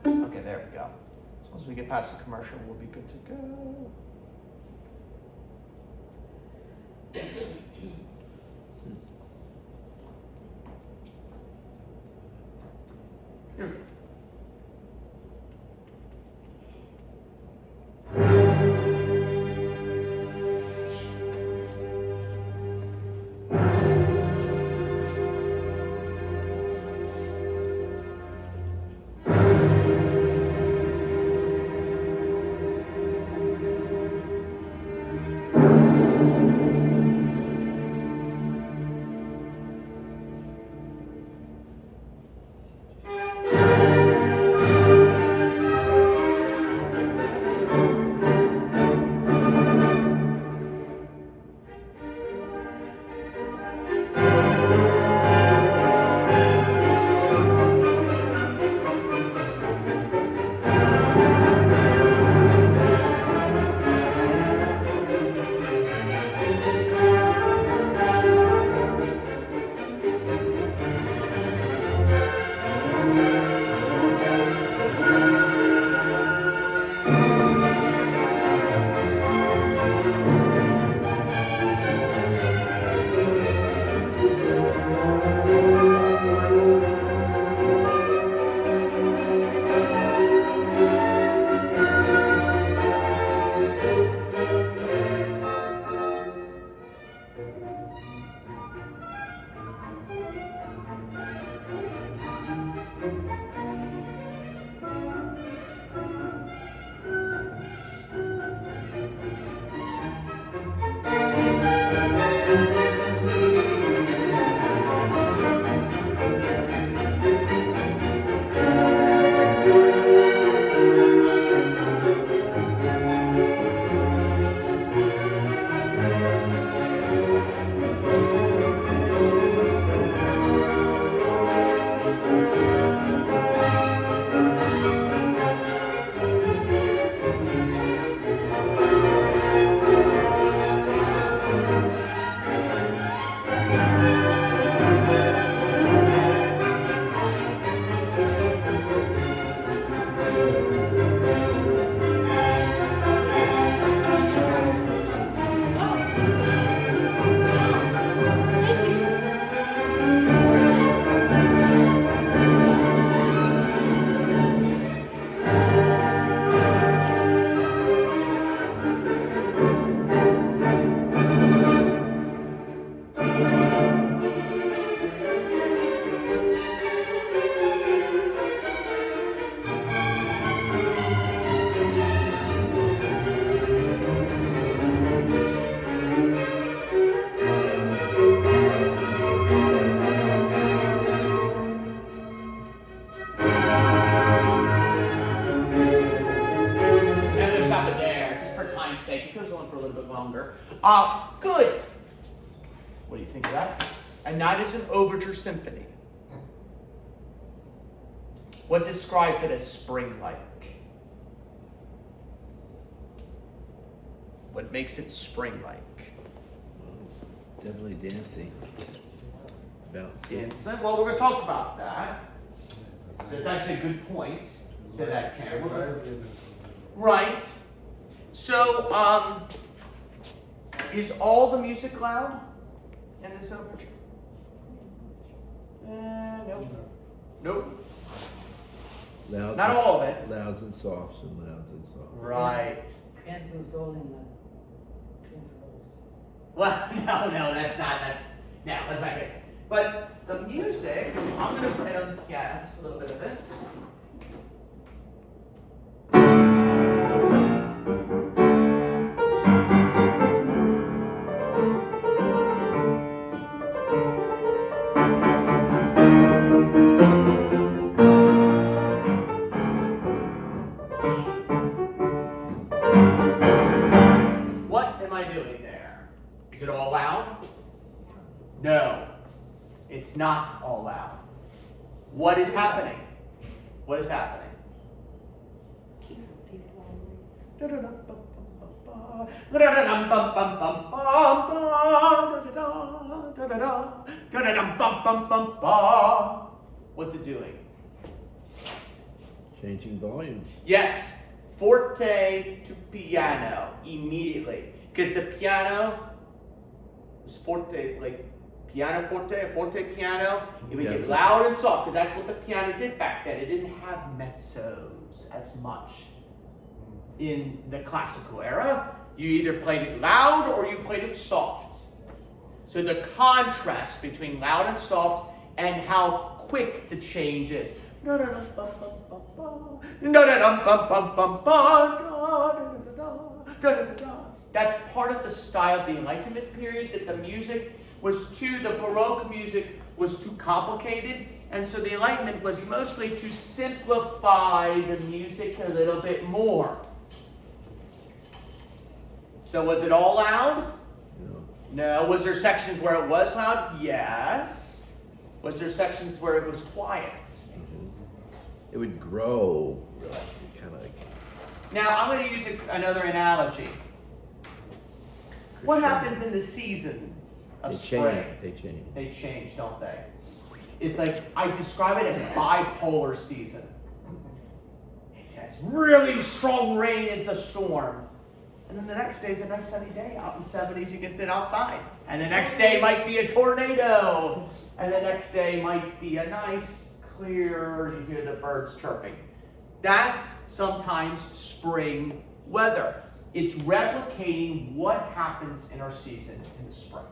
Okay, there we go. So once we get past the commercial, we'll be good to go. Here we go. Good. What do you think of that? And that is an overture symphony. What describes it as spring-like? What makes it spring-like? Definitely dancing. Dancing. Well, we're going to talk about that. That's actually a good point to that camera. Right. So, is all the music loud in this overture? Nope. Nope. Louds Not and- all of it. Louds and softs and louds and softs. Right. Depends who's holding the controls. Well, no, that's not good. But the music, I'm going to play on the piano just a little bit of it. What am I doing there? Is it all loud? No, it's not all loud. What is happening? What is happening? What's it doing? Changing volumes. Yes, forte to piano immediately. Because the piano is forte, like piano forte, forte piano. It would get loud and soft because that's what the piano did back then. It didn't have mezzos as much in the classical era. You either played it loud or you played it soft. So the contrast between loud and soft and how quick the change is. That's part of the style of the Enlightenment period, that the music was the Baroque music was too complicated, and so the Enlightenment was mostly to simplify the music a little bit more. So was it all loud? No. Was there sections where it was loud? Yes. Was there sections where it was quiet? It would grow, really, kind of like. Now, I'm going to use another analogy. What happens in the season of spring? They change, don't they? It's like, I describe it as bipolar season. It has really strong rain, it's a storm. And then the next day is a nice sunny day out in the 70s, you can sit outside. And the next day might be a tornado. And the next day might be a nice, clear, you hear the birds chirping. That's sometimes spring weather. It's replicating what happens in our season in the spring.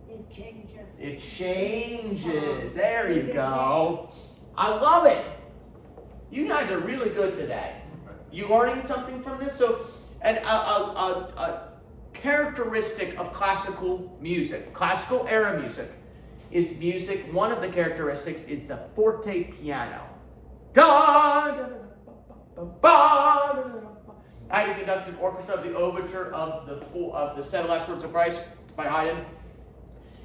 It changes. It changes. There you go. I love it. You guys are really good today. You learning something from this? So, and a characteristic of classical music, classical era music, is music. One of the characteristics is the forte piano. Da, da, da, ba, ba, ba, da, da, da. I had conducted orchestra of the Overture of the Seven Last Words of Christ by Haydn,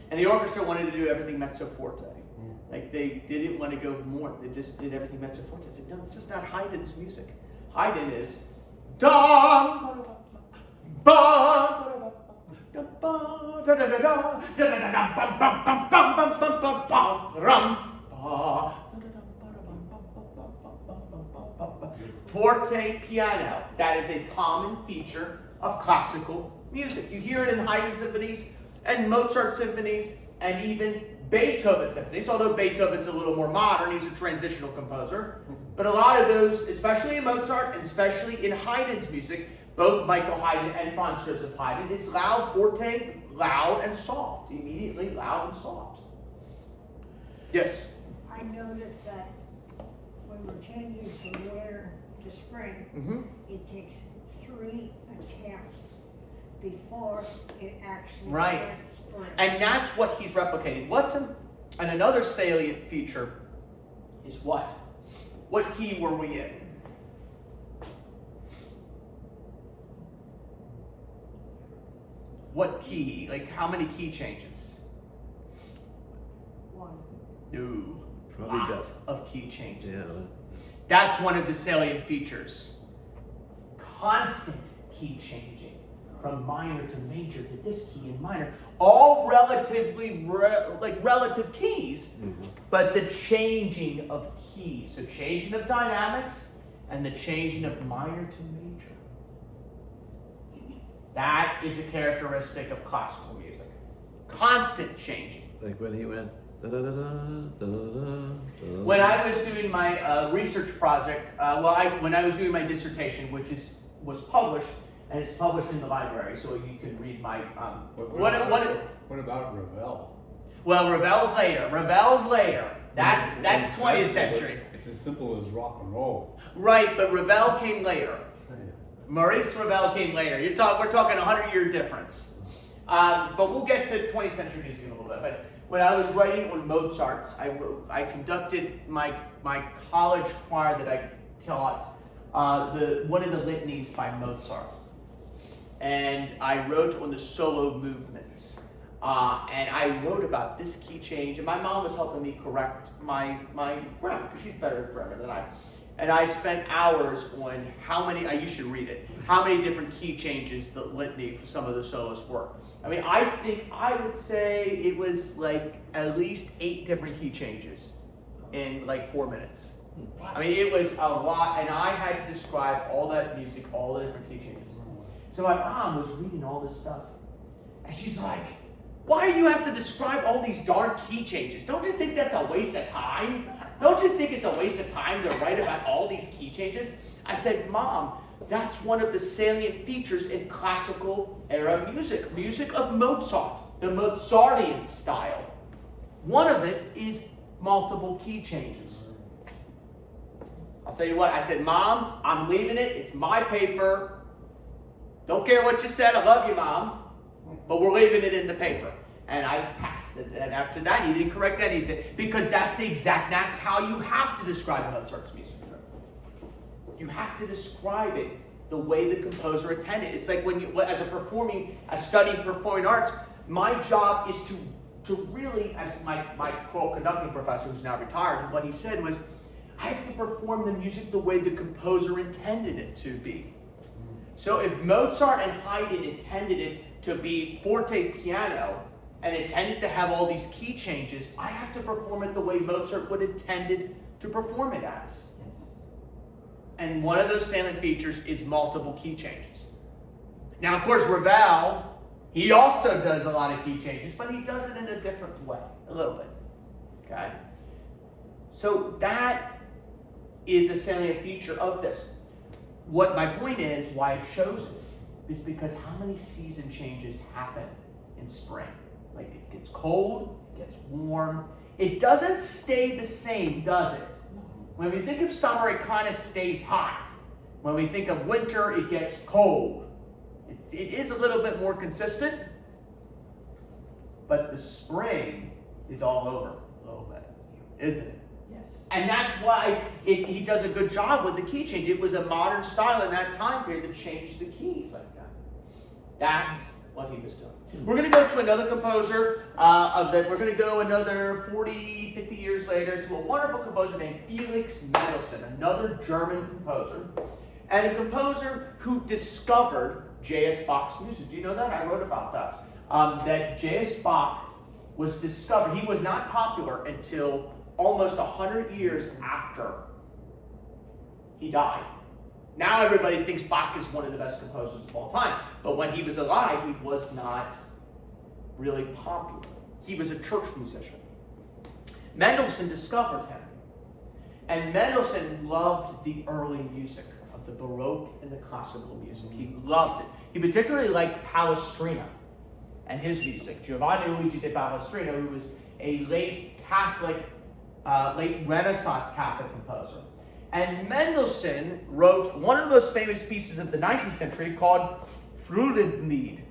and the orchestra wanted to do everything mezzo forte. Like they didn't want to go more; they just did everything mezzo forte. I said, no, this is not Haydn's music. Haydn is da ba da ba da da da da da da da bum bum bum bum bum bum bum bum rum ba. Forte piano. That is a common feature of classical music. You hear it in Haydn symphonies and Mozart symphonies and even Beethoven symphonies, although Beethoven's a little more modern, he's a transitional composer. But a lot of those, especially in Mozart and especially in Haydn's music, both Michael Haydn and Franz Joseph Haydn, is loud, forte, loud and soft. Immediately loud and soft. Yes? I noticed that when we're changing from winter to spring, it takes 3 attempts before it actually gets spring. And that's what he's replicating. And another salient feature is what? What key were we in? What key? Like how many key changes? One. No. Probably Lot got- of key changes. Yeah. That's one of the salient features. Constant key changing from minor to major to this key in minor. All relatively relative keys, but the changing of keys. So changing of dynamics and the changing of minor to major. That is a characteristic of classical music. Constant changing. Like when he went. Da-da-da-da, When I was doing my research project, when I was doing my dissertation, which was published, and it's published in the library, so you can read my. What about Ravel? Well, Ravel's later. That's 20th century. It's as simple as rock and roll. Right, but Ravel came later. Maurice Ravel came later. We're talking 100-year difference. But we'll get to 20th century music in a little bit. But when I was writing on Mozart, I conducted my college choir that I taught one of the litanies by Mozart, and I wrote on the solo movements, and I wrote about this key change. And my mom was helping me correct my grammar because she's better at grammar than I. And I spent hours on you should read it, how many different key changes the litany for some of the solos were. I mean, I would say it was like at least 8 different key changes in like 4 minutes. I mean, it was a lot, and I had to describe all that music, all the different key changes. So my mom was reading all this stuff, and she's like, why do you have to describe all these darn key changes? Don't you think that's a waste of time? Don't you think it's a waste of time to write about all these key changes? I said, Mom, that's one of the salient features in classical era music of Mozart, the Mozartian style. One of it is multiple key changes. I'll tell you what, I said, Mom, I'm leaving it. It's my paper. Don't care what you said. I love you, Mom. But we're leaving it in the paper. And I passed it. And after that, he didn't correct anything. Because that's how you have to describe Mozart's music. You have to describe it the way the composer intended. It's like when you, as studying performing arts, my job is to really, as my choral conducting professor who's now retired, what he said was, I have to perform the music the way the composer intended it to be. So if Mozart and Haydn intended it to be forte piano and intended to have all these key changes, I have to perform it the way Mozart would intended to perform it as. And one of those salient features is multiple key changes. Now, of course, Ravel, he also does a lot of key changes, but he does it in a different way, a little bit. Okay? So that is a salient feature of this. What my point is, why it shows it, is because how many season changes happen in spring? Like it gets cold, it gets warm. It doesn't stay the same, does it? When we think of summer, it kind of stays hot. When we think of winter, it gets cold. It is a little bit more consistent, but the spring is all over a little bit, isn't it? Yes. And that's why he does a good job with the key change. It was a modern style in that time period that changed the keys like that. That's what he was doing. We're going to go to another composer we're going to go another 40, 50 years later to a wonderful composer named Felix Mendelssohn, another German composer, and a composer who discovered J.S. Bach's music. Do you know that? I wrote about that. That J.S. Bach was discovered. He was not popular until almost 100 years after he died. Now everybody thinks Bach is one of the best composers of all time. But when he was alive, he was not really popular. He was a church musician. Mendelssohn discovered him. And Mendelssohn loved the early music of the Baroque and the classical music. He loved it. He particularly liked Palestrina and his music. Giovanni Luigi de Palestrina, who was a late Renaissance Catholic composer. And Mendelssohn wrote one of the most famous pieces of the 19th century called Frühlingslied,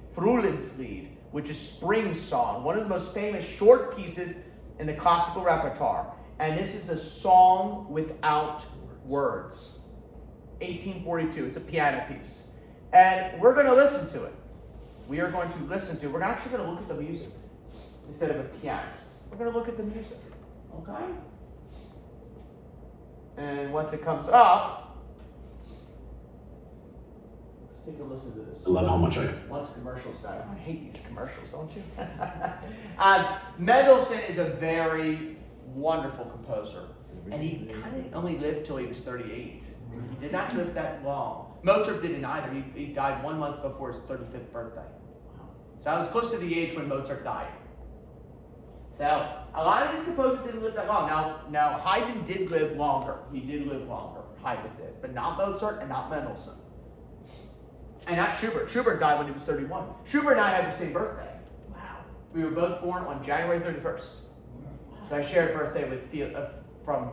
which is Spring Song, one of the most famous short pieces in the classical repertoire. And this is a song without words. 1842, it's a piano piece. And we're going to listen to it. we are going to listen to, we're actually going to look at the music instead of a pianist. We're going to look at the music, okay? And once it comes up, let's take a listen to this. I love how much Once commercials die. I hate these commercials, don't you? Mendelssohn is a very wonderful composer. And he kind of only lived till he was 38. He did not live that long. Mozart didn't either. He died 1 month before his 35th birthday. Wow. So I was close to the age when Mozart died. So a lot of these composers didn't live that long. Now Haydn did live longer. He did live longer. Haydn did, but not Mozart and not Mendelssohn. And not Schubert. Schubert died when he was 31. Schubert and I had the same birthday. Wow. We were both born on January 31st. So I shared a birthday with from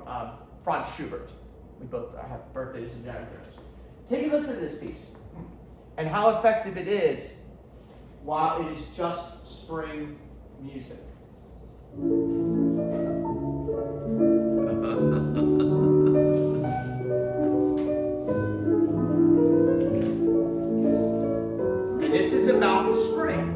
Franz Schubert. We both have birthdays in January 31st. Take a listen to this piece and how effective it is while it is just spring music. And this is about the spring.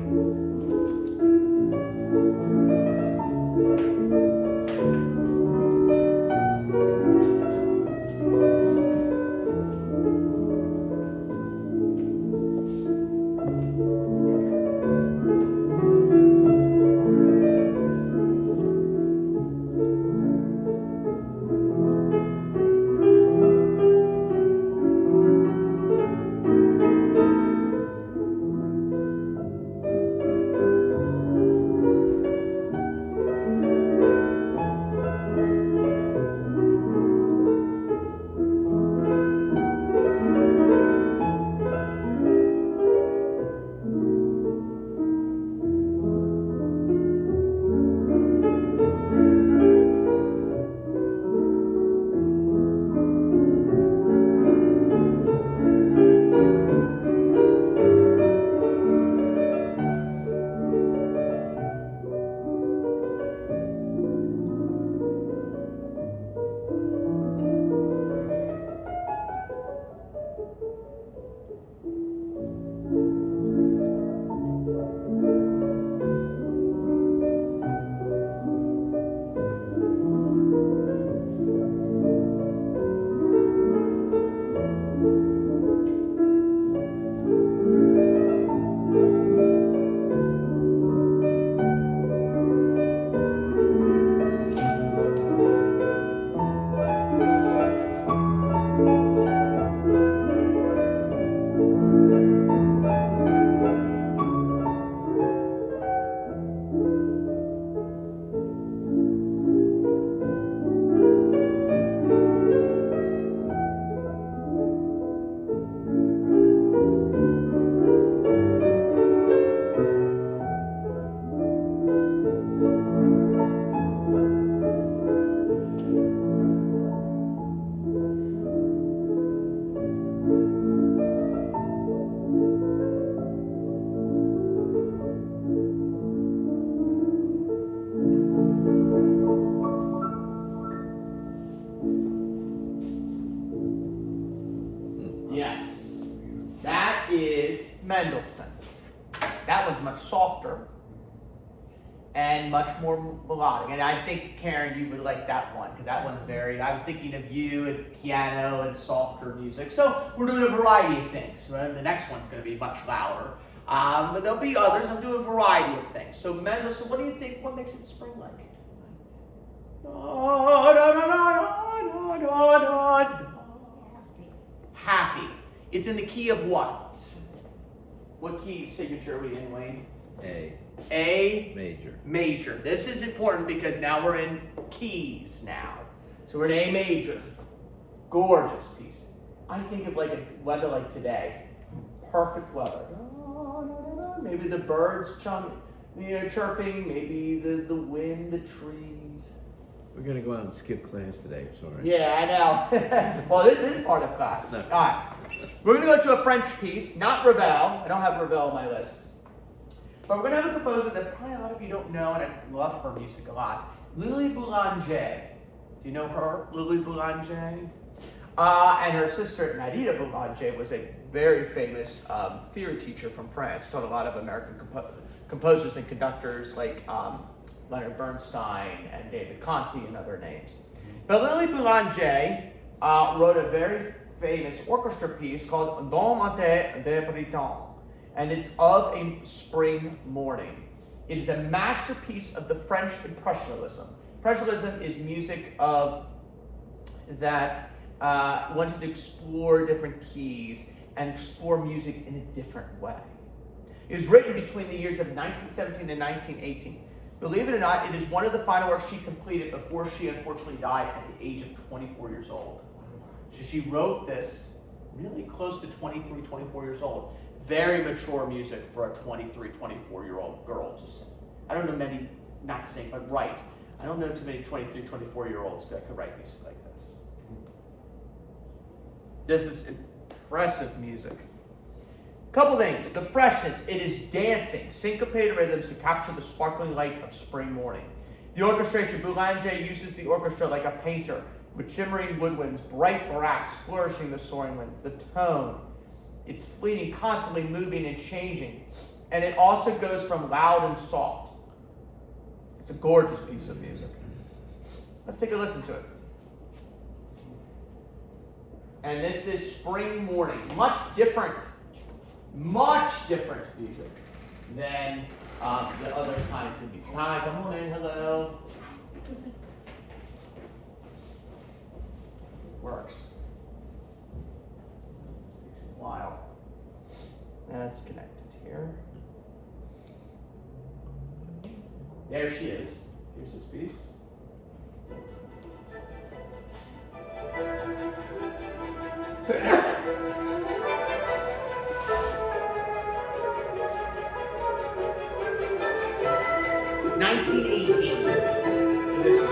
Yes, that is Mendelssohn. That one's much softer and much more melodic. And I think, Karen, you would like that one, because that one's very, I was thinking of you and piano and softer music. So we're doing a variety of things. Right? The next one's going to be much louder. But there'll be others. I'm doing a variety of things. So Mendelssohn, what do you think? What makes it spring-like? Happy. It's in the key of what? What key signature are we in, Wayne? A. A. Major. Major. This is important because now we're in keys now. So we're in A major. Gorgeous piece. I think of like a weather like today. Perfect weather. Maybe the birds chirping. Maybe the wind, the trees. We're going to go out and skip class today, sorry. Yeah, I know. Well, this is part of class. No. All right. We're going to go to a French piece, not Ravel. I don't have Ravel on my list. But we're going to have a composer that probably a lot of you don't know, and I love her music a lot. Lili Boulanger. Do you know her? Lili Boulanger? And her sister, Lili Boulanger, was a very famous theory teacher from France. Taught a lot of American composers and conductors like Leonard Bernstein and David Conti and other names. But Lili Boulanger wrote a very famous orchestra piece called Bon Matin de Printemps, and it's of a spring morning. It is a masterpiece of the French Impressionism. Impressionism is music that wanted to explore different keys and explore music in a different way. It was written between the years of 1917 and 1918. Believe it or not, it is one of the final works she completed before she unfortunately died at the age of 24 years old. So she wrote this really close to 23, 24 years old. Very mature music for a 23, 24-year-old girl to sing. I don't know many, not sing, but write. I don't know too many 23, 24-year-olds that could write music like this. This is impressive music. Couple things. The freshness. It is dancing, syncopated rhythms to capture the sparkling light of spring morning. The orchestration. Boulanger uses the orchestra like a painter, with shimmering woodwinds, bright brass flourishing the soaring winds. The tone. It's fleeting, constantly moving and changing. And it also goes from loud and soft. It's a gorgeous piece of music. Let's take a listen to it. And this is Spring Morning. Much different music than the other kinds of music. Hi, come on in, hello. Works. Takes a while. That's connected here. There she is. Here's this piece. This is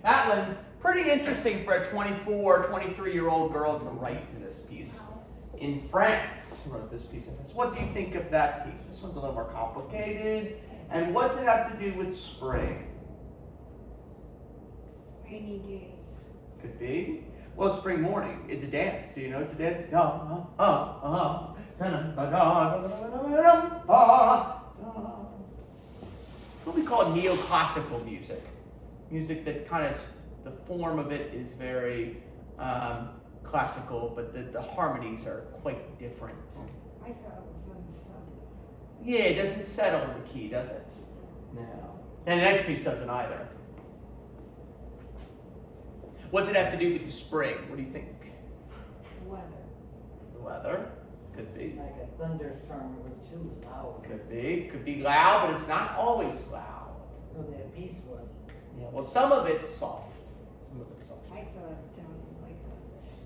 That one's pretty interesting for a 24, 23-year-old girl to write this piece. In France, wrote this piece in France. What do you think of that piece? This one's a little more complicated. And what's it have to do with spring? Rainy days. Could be. Well, it's spring morning. It's a dance. Do you know it's a dance? What we call neoclassical music. Music that kind of, the form of it is very classical, but the harmonies are quite different. I thought it was unsettled. Yeah, it doesn't settle in the key, does it? No. And the next piece doesn't either. What's it have to do with the spring? What do you think? Weather. The weather? Could be. Like a thunderstorm, it was too loud. Could be. Could be loud, but it's not always loud. No, that piece was. Yeah, well, some of it's soft. Some of it's soft. I thought it sounded like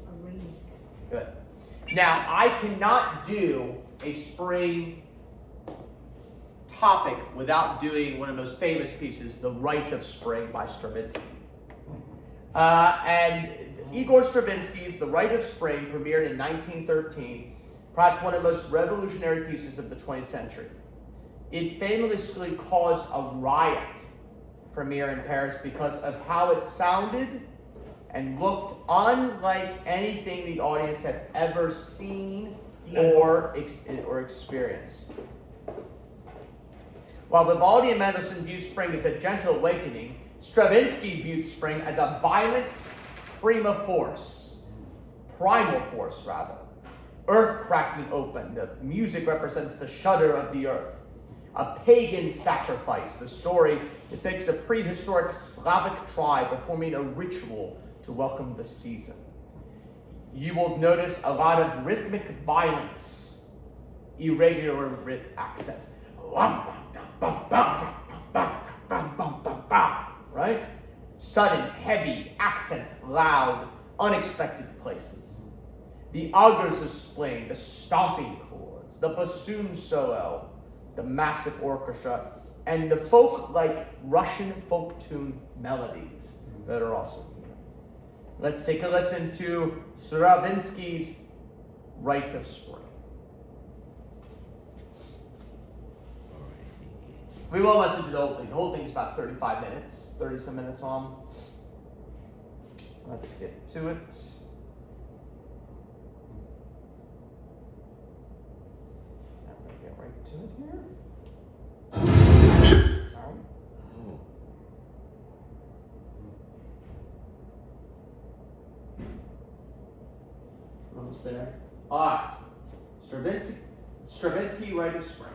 a rainstorm. Good. Now, I cannot do a spring topic without doing one of the most famous pieces, The Rite of Spring by Stravinsky. And Igor Stravinsky's The Rite of Spring premiered in 1913, perhaps one of the most revolutionary pieces of the 20th century. It famously caused a riot premiere in Paris because of how it sounded and looked unlike anything the audience had ever seen or experienced. While Vivaldi and Mendelssohn viewed spring as a gentle awakening, Stravinsky viewed spring as a violent primal force, earth cracking open. The music represents the shudder of the earth. A pagan sacrifice. The story depicts a prehistoric Slavic tribe performing a ritual to welcome the season. You will notice a lot of rhythmic violence, irregular accents. Right? Sudden, heavy accents, loud, unexpected places. The augurs of spring, the stomping chords, the bassoon solo, the massive orchestra, and the folk-like Russian folk tune melodies that are also here. Let's take a listen to Stravinsky's Rite of Spring. We won't listen to the whole thing. The whole thing's about 35 minutes, 30-some minutes long. Let's get to it. I'm going to get right to it here. Sorry. Almost there. All right. Stravinsky Rite of Spring.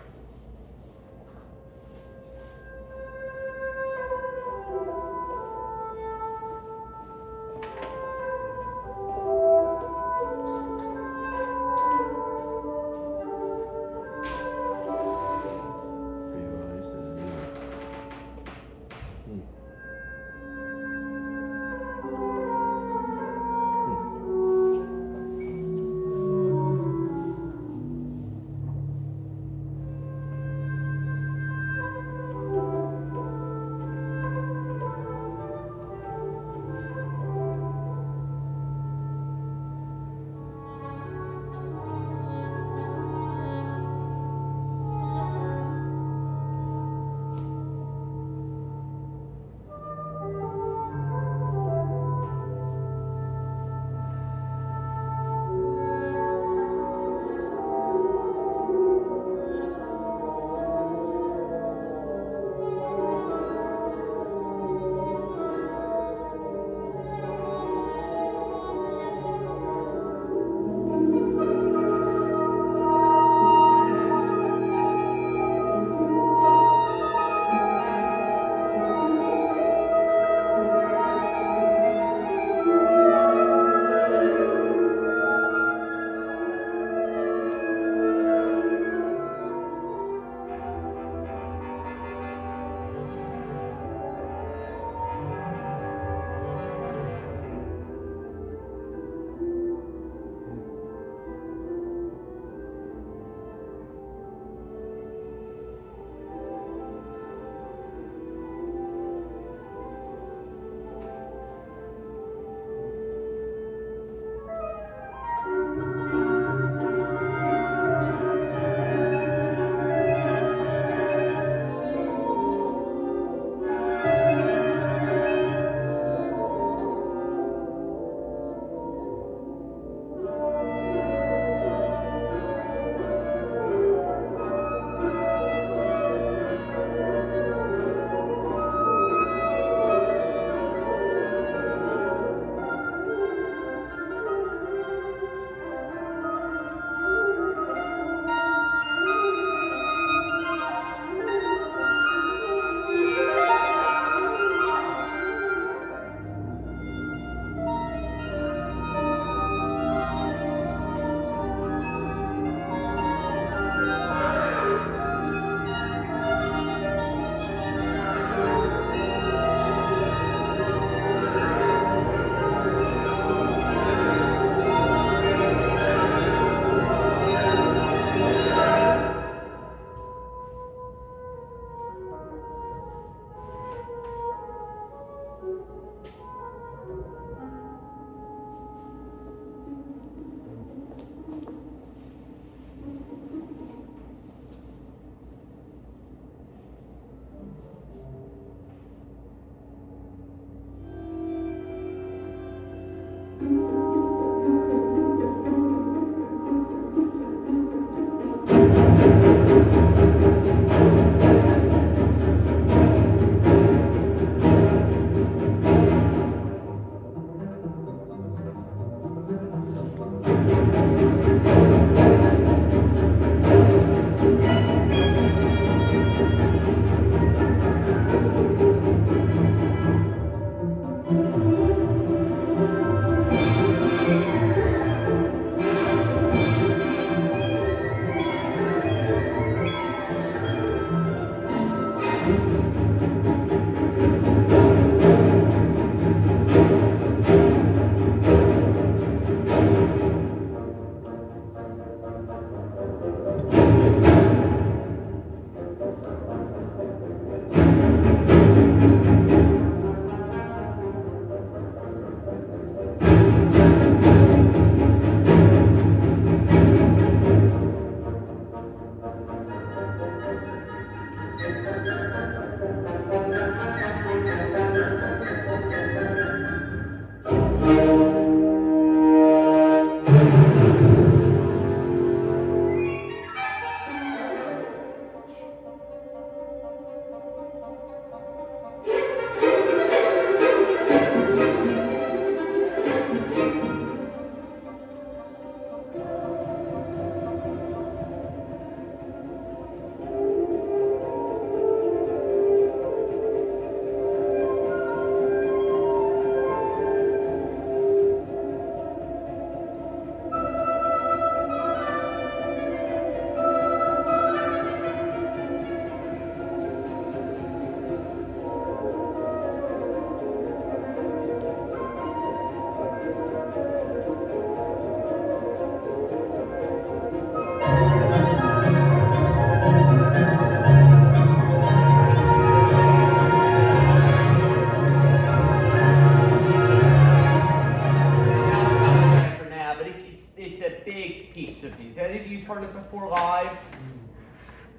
You've heard it before live?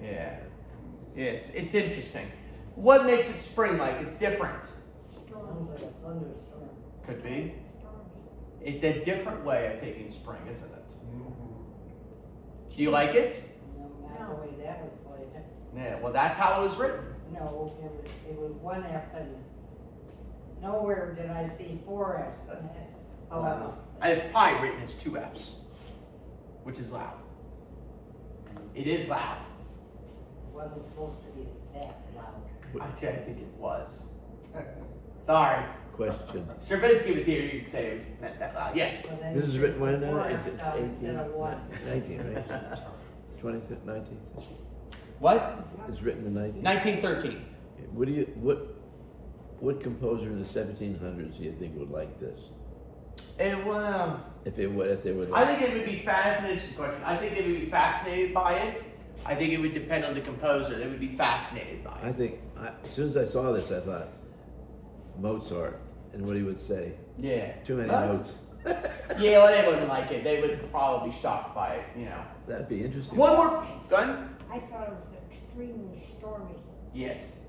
Yeah. It's interesting. What makes it spring-like? It's different. Sounds like a thunderstorm. Could be. It's a different way of taking spring, isn't it? Do you like it? No, not the way that was played. Yeah, well that's how it was written. No, it was one F and nowhere did I see four Fs on this. I have pi written as 2 Fs, which is loud. It is loud. It wasn't supposed to be that loud. I think it was. Sorry. Question. Stravinsky was here, you could say it was not that loud. Yes. So then This is you written put when now? four It's Fs down 18, instead of one. 19, right? 20th, 19th. What? It's written in 19. 1913. What composer in the 1700s do you think would like this? It was. If they would I think it would be fascinating. Question. I think they would be fascinated by it. I think it would depend on the composer. They would be fascinated by it. As soon as I saw this, I thought Mozart and what he would say. Yeah. Too many Huh? notes. Yeah, well, they wouldn't like it. They would probably be shocked by it. You know. That'd be interesting. One more gun. I thought it was extremely stormy. Yes.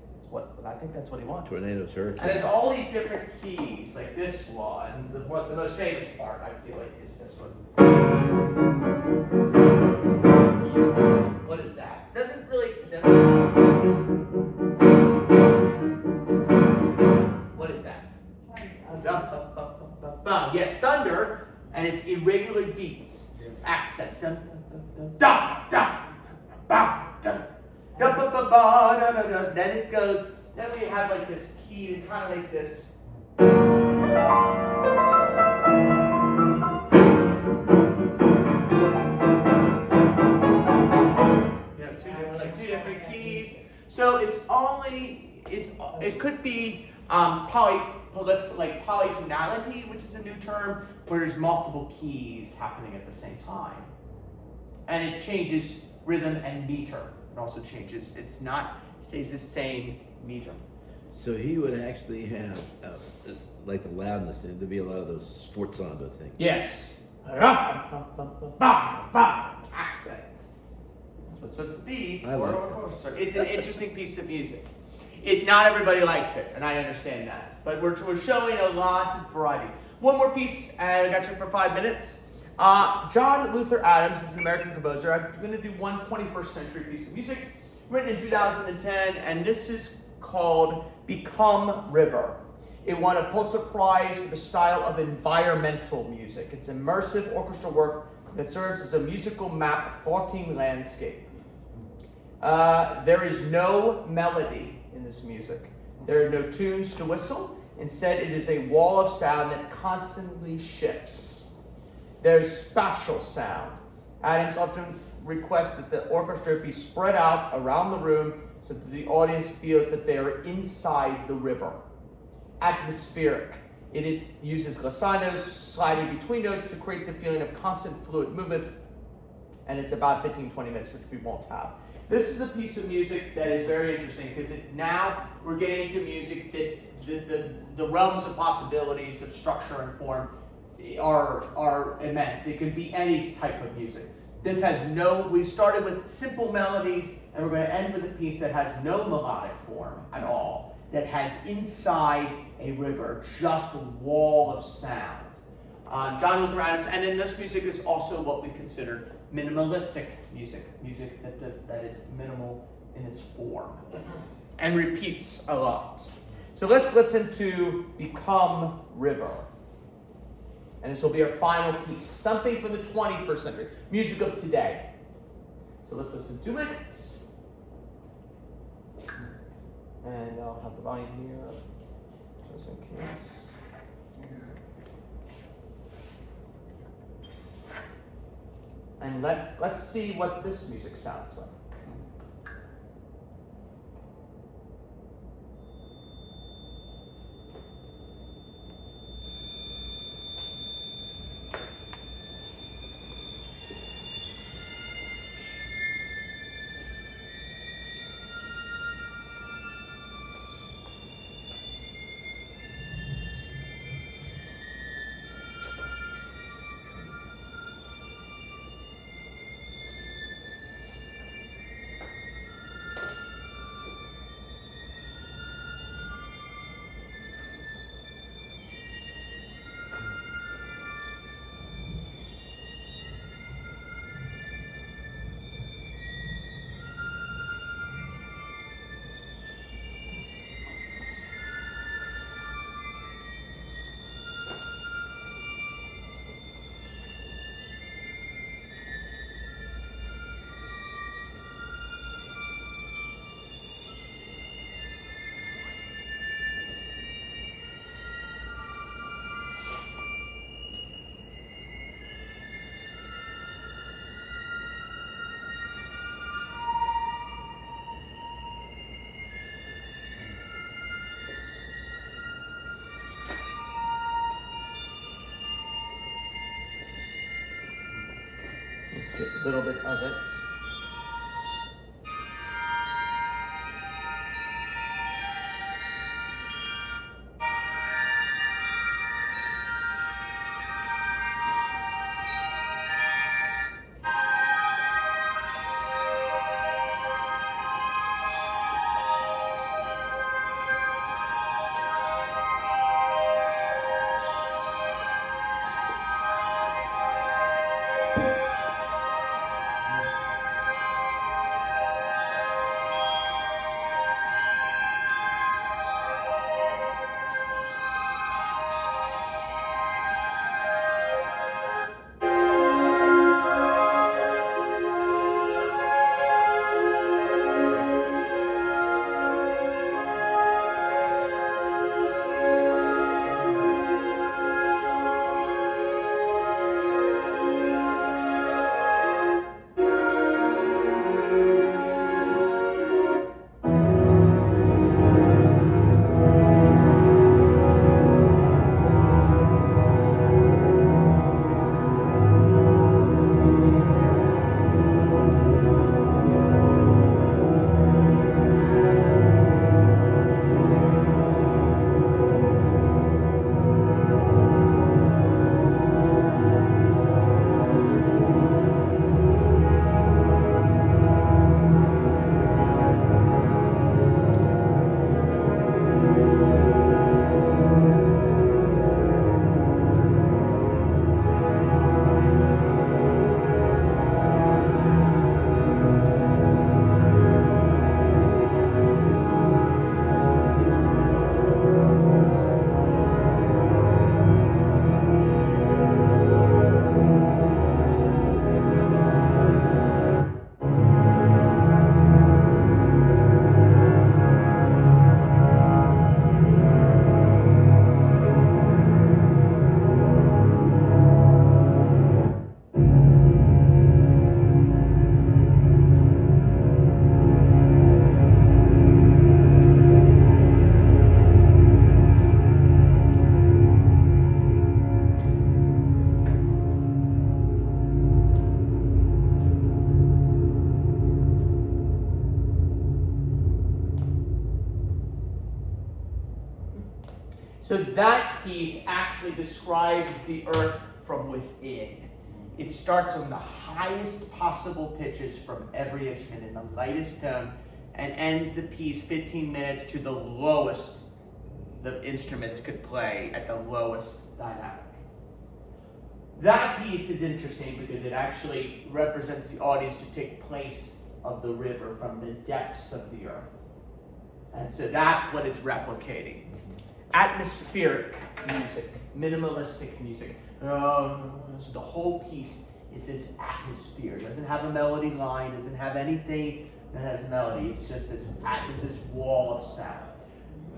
I think that's what he wants. Tornadoes, hurricanes. And there's all these different keys, like this one. The most famous part, I feel like, is this one. What is that? Doesn't really. What is that? Yes, thunder, and it's irregular beats, accents. Then it goes. Then we have like this key, and kind of like this. Two different keys. So it could be polytonality, which is a new term, where there's multiple keys happening at the same time, and it changes rhythm and meter. It also changes. Stays the same meter. So he would actually have, like the loudness thing, there'd be a lot of those sforzando things. Yes. Accent. That's what it's supposed to be. It's an interesting piece of music. Not everybody likes it, and I understand that. But we're showing a lot of variety. One more piece, and I got you for 5 minutes. John Luther Adams is an American composer. I'm going to do one 21st century piece of music written in 2010, and this is called Become River. It won a Pulitzer Prize for the style of environmental music. It's immersive orchestral work that serves as a musical map thwarting landscape. There is no melody in this music. There are no tunes to whistle. Instead, it is a wall of sound that constantly shifts. There's spatial sound. Adams often requests that the orchestra be spread out around the room so that the audience feels that they are inside the river. Atmospheric. It uses glissando, sliding between notes to create the feeling of constant fluid movement, and it's about 15-20 minutes, which we won't have. This is a piece of music that is very interesting because now we're getting into music that the realms of possibilities of structure and form are immense. It could be any type of music. This has we started with simple melodies, and we're going to end with a piece that has no melodic form at all, that has inside a river just a wall of sound. John Luther Adams, and then this music is also what we consider minimalistic music that is minimal in its form and repeats a lot. So let's listen to Become River. And this will be our final piece, something from the 21st century, music of today. So let's listen to it. And I'll have the volume here, just in case. And let's see what this music sounds like. Let's get a little bit of it. So that piece actually describes the earth from within. It starts on the highest possible pitches from every instrument in the lightest tone and ends the piece 15 minutes to the lowest the instruments could play at the lowest dynamic. That piece is interesting because it actually represents the audience to take place of the river from the depths of the earth. And so that's what it's replicating. Atmospheric music, minimalistic music. So the whole piece is this atmosphere. It doesn't have a melody line, doesn't have anything that has a melody. It's just this wall of sound.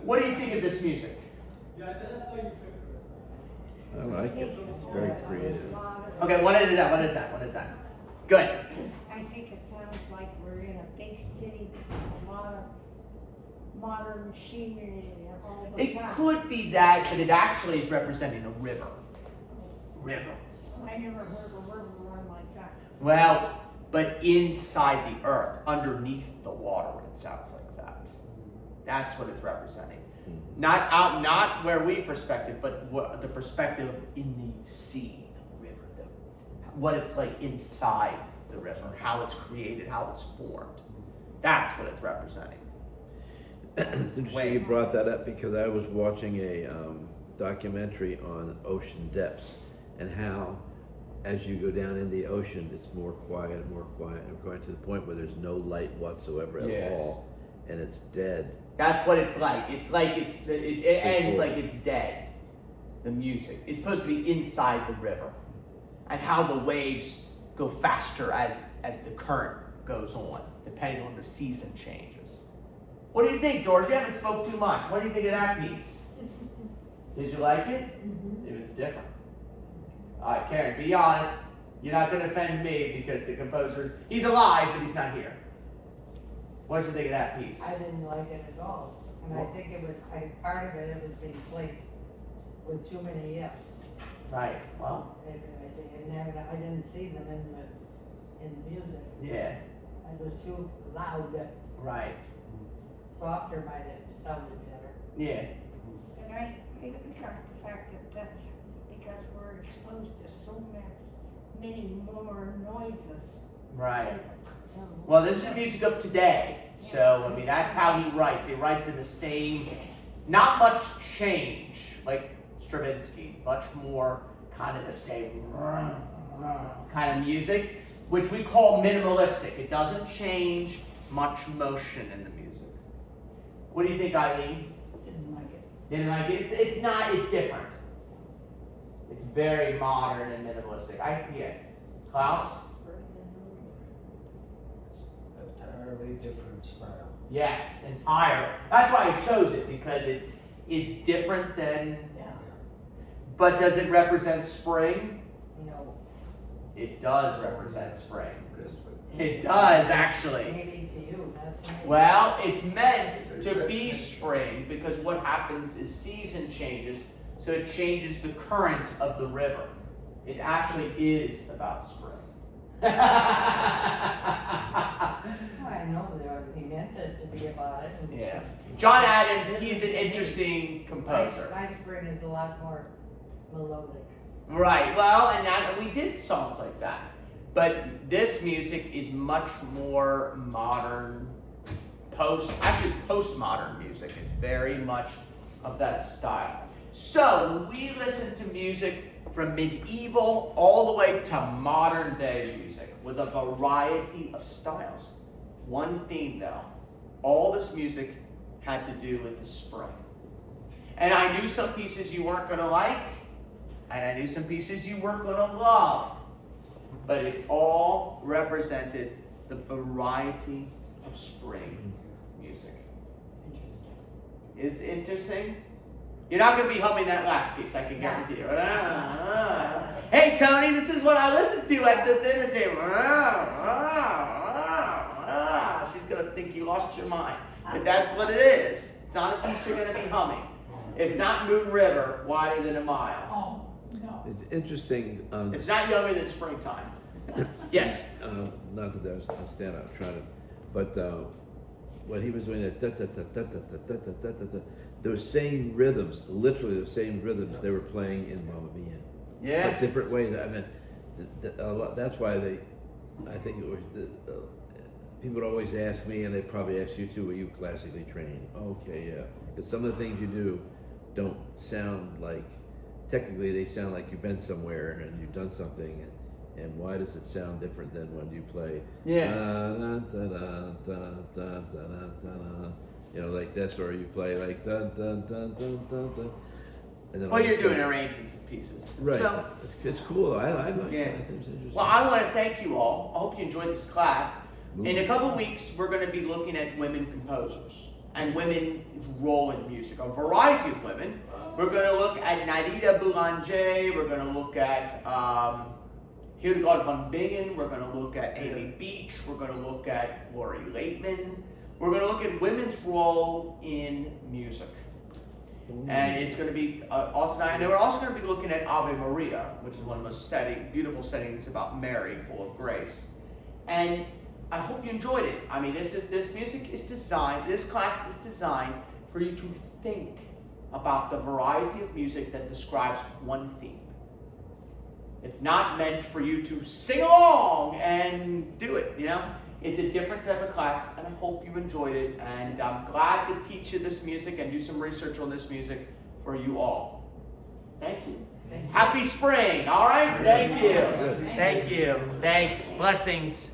What do you think of this music? I like it. It's very creative. Okay, one at a time. Good. I think it sounds like we're in a big city with a lot of modern machinery all the It time. could be that, but it actually is representing a river. River. I never heard a river run like that. Well, but inside the earth, underneath the water, it sounds like that. That's what it's representing. Not where we perspective, but the perspective in the sea, the river, what it's like inside the river, how it's created, how it's formed. That's what it's representing. It's interesting you brought that up because I was watching a documentary on ocean depths and how as you go down in the ocean, it's more quiet and to the point where there's no light whatsoever at all, and it's dead. That's what it's like. It ends like it's dead. The music. It's supposed to be inside the river, and how the waves go faster as the current goes on, depending on the season changes. What do you think, George? You haven't spoke too much. What do you think of that piece? Did you like it? It was different. All right, Karen, be honest. You're not going to offend me because the composer, he's alive, but he's not here. What did you think of that piece? I didn't like it at all. And I think it was, part of it was being played with too many Fs. Right, well. And then I didn't see them in the music. Yeah. It was too loud. Right. Softer might have sounded better. Yeah. And I contrast the fact that that's because we're exposed to so many more noises. Right. Well, this is music of today. So, I mean, that's how he writes. He writes in the same, not much change, like Stravinsky, much more kind of the same kind of music, which we call minimalistic. It doesn't change much motion in the music. What do you think, Eileen? Didn't like it. Didn't like it? It's not, it's different. It's very modern and minimalistic. Klaus? It's entirely different style. Yes, entire. That's why I chose it, because it's different than. Yeah. But does it represent spring? No. It does represent spring. Crispy. It does, actually. Maybe to you, not to me. Well, it's meant to be spring because what happens is season changes, so it changes the current of the river. It actually is about spring. Well, I know that he meant it to be about it. And Yeah. John Adams, he's an interesting composer. My spring is a lot more melodic. Right, well, and we did songs like that. But this music is much more modern, postmodern music. It's very much of that style. So we listen to music from medieval all the way to modern day music with a variety of styles. One theme though, all this music had to do with the spring. And I knew some pieces you weren't going to like, and I knew some pieces you weren't going to love. But it all represented the variety of spring music. Is interesting? You're not going to be humming that last piece, I can guarantee you. Hey, Tony, this is what I listen to at the dinner table. She's going to think you lost your mind. But that's what it is. It's not a piece you're going to be humming. It's not Moon River, wider than a mile. Oh, no. It's interesting. It's not younger than springtime. Yes. Not that I was stand up trying to, but when he was doing that, those same rhythms, literally the same rhythms they were playing in Mamma Mia. Yeah. But different ways. I mean, that's why I think it was, people would always ask me, and they probably ask you too, were you classically trained? Okay, yeah. Because some of the things you do don't sound like, technically they sound like you've been somewhere and you've done something, and why does it sound different than when you play? Yeah. You know, like this, or you play like dun dun dun dun dun dun. And then Well, all you're of a doing sudden- arrangements of pieces. Right. So, It's cool. I like Yeah. it. I think it's interesting. well, I want to thank you all. I hope you enjoyed this class. In a couple of weeks, we're going to be looking at women composers and women's role in music. A variety of women. We're going to look at Lili Boulanger. We're going to look at Hildegard von Bingen. We're going to look at Amy Beach. We're going to look at Lori Laitman. We're going to look at women's role in music. And it's going to be awesome. And we're also going to be looking at Ave Maria, which is one of the most beautiful settings about Mary, full of grace. And I hope you enjoyed it. I mean, this class is designed for you to think about the variety of music that describes one theme. It's not meant for you to sing along and do it, you know? It's a different type of class, and I hope you enjoyed it. And I'm glad to teach you this music and do some research on this music for you all. Thank you. Happy spring, all right? Thank you. Thank you. Thanks. Blessings.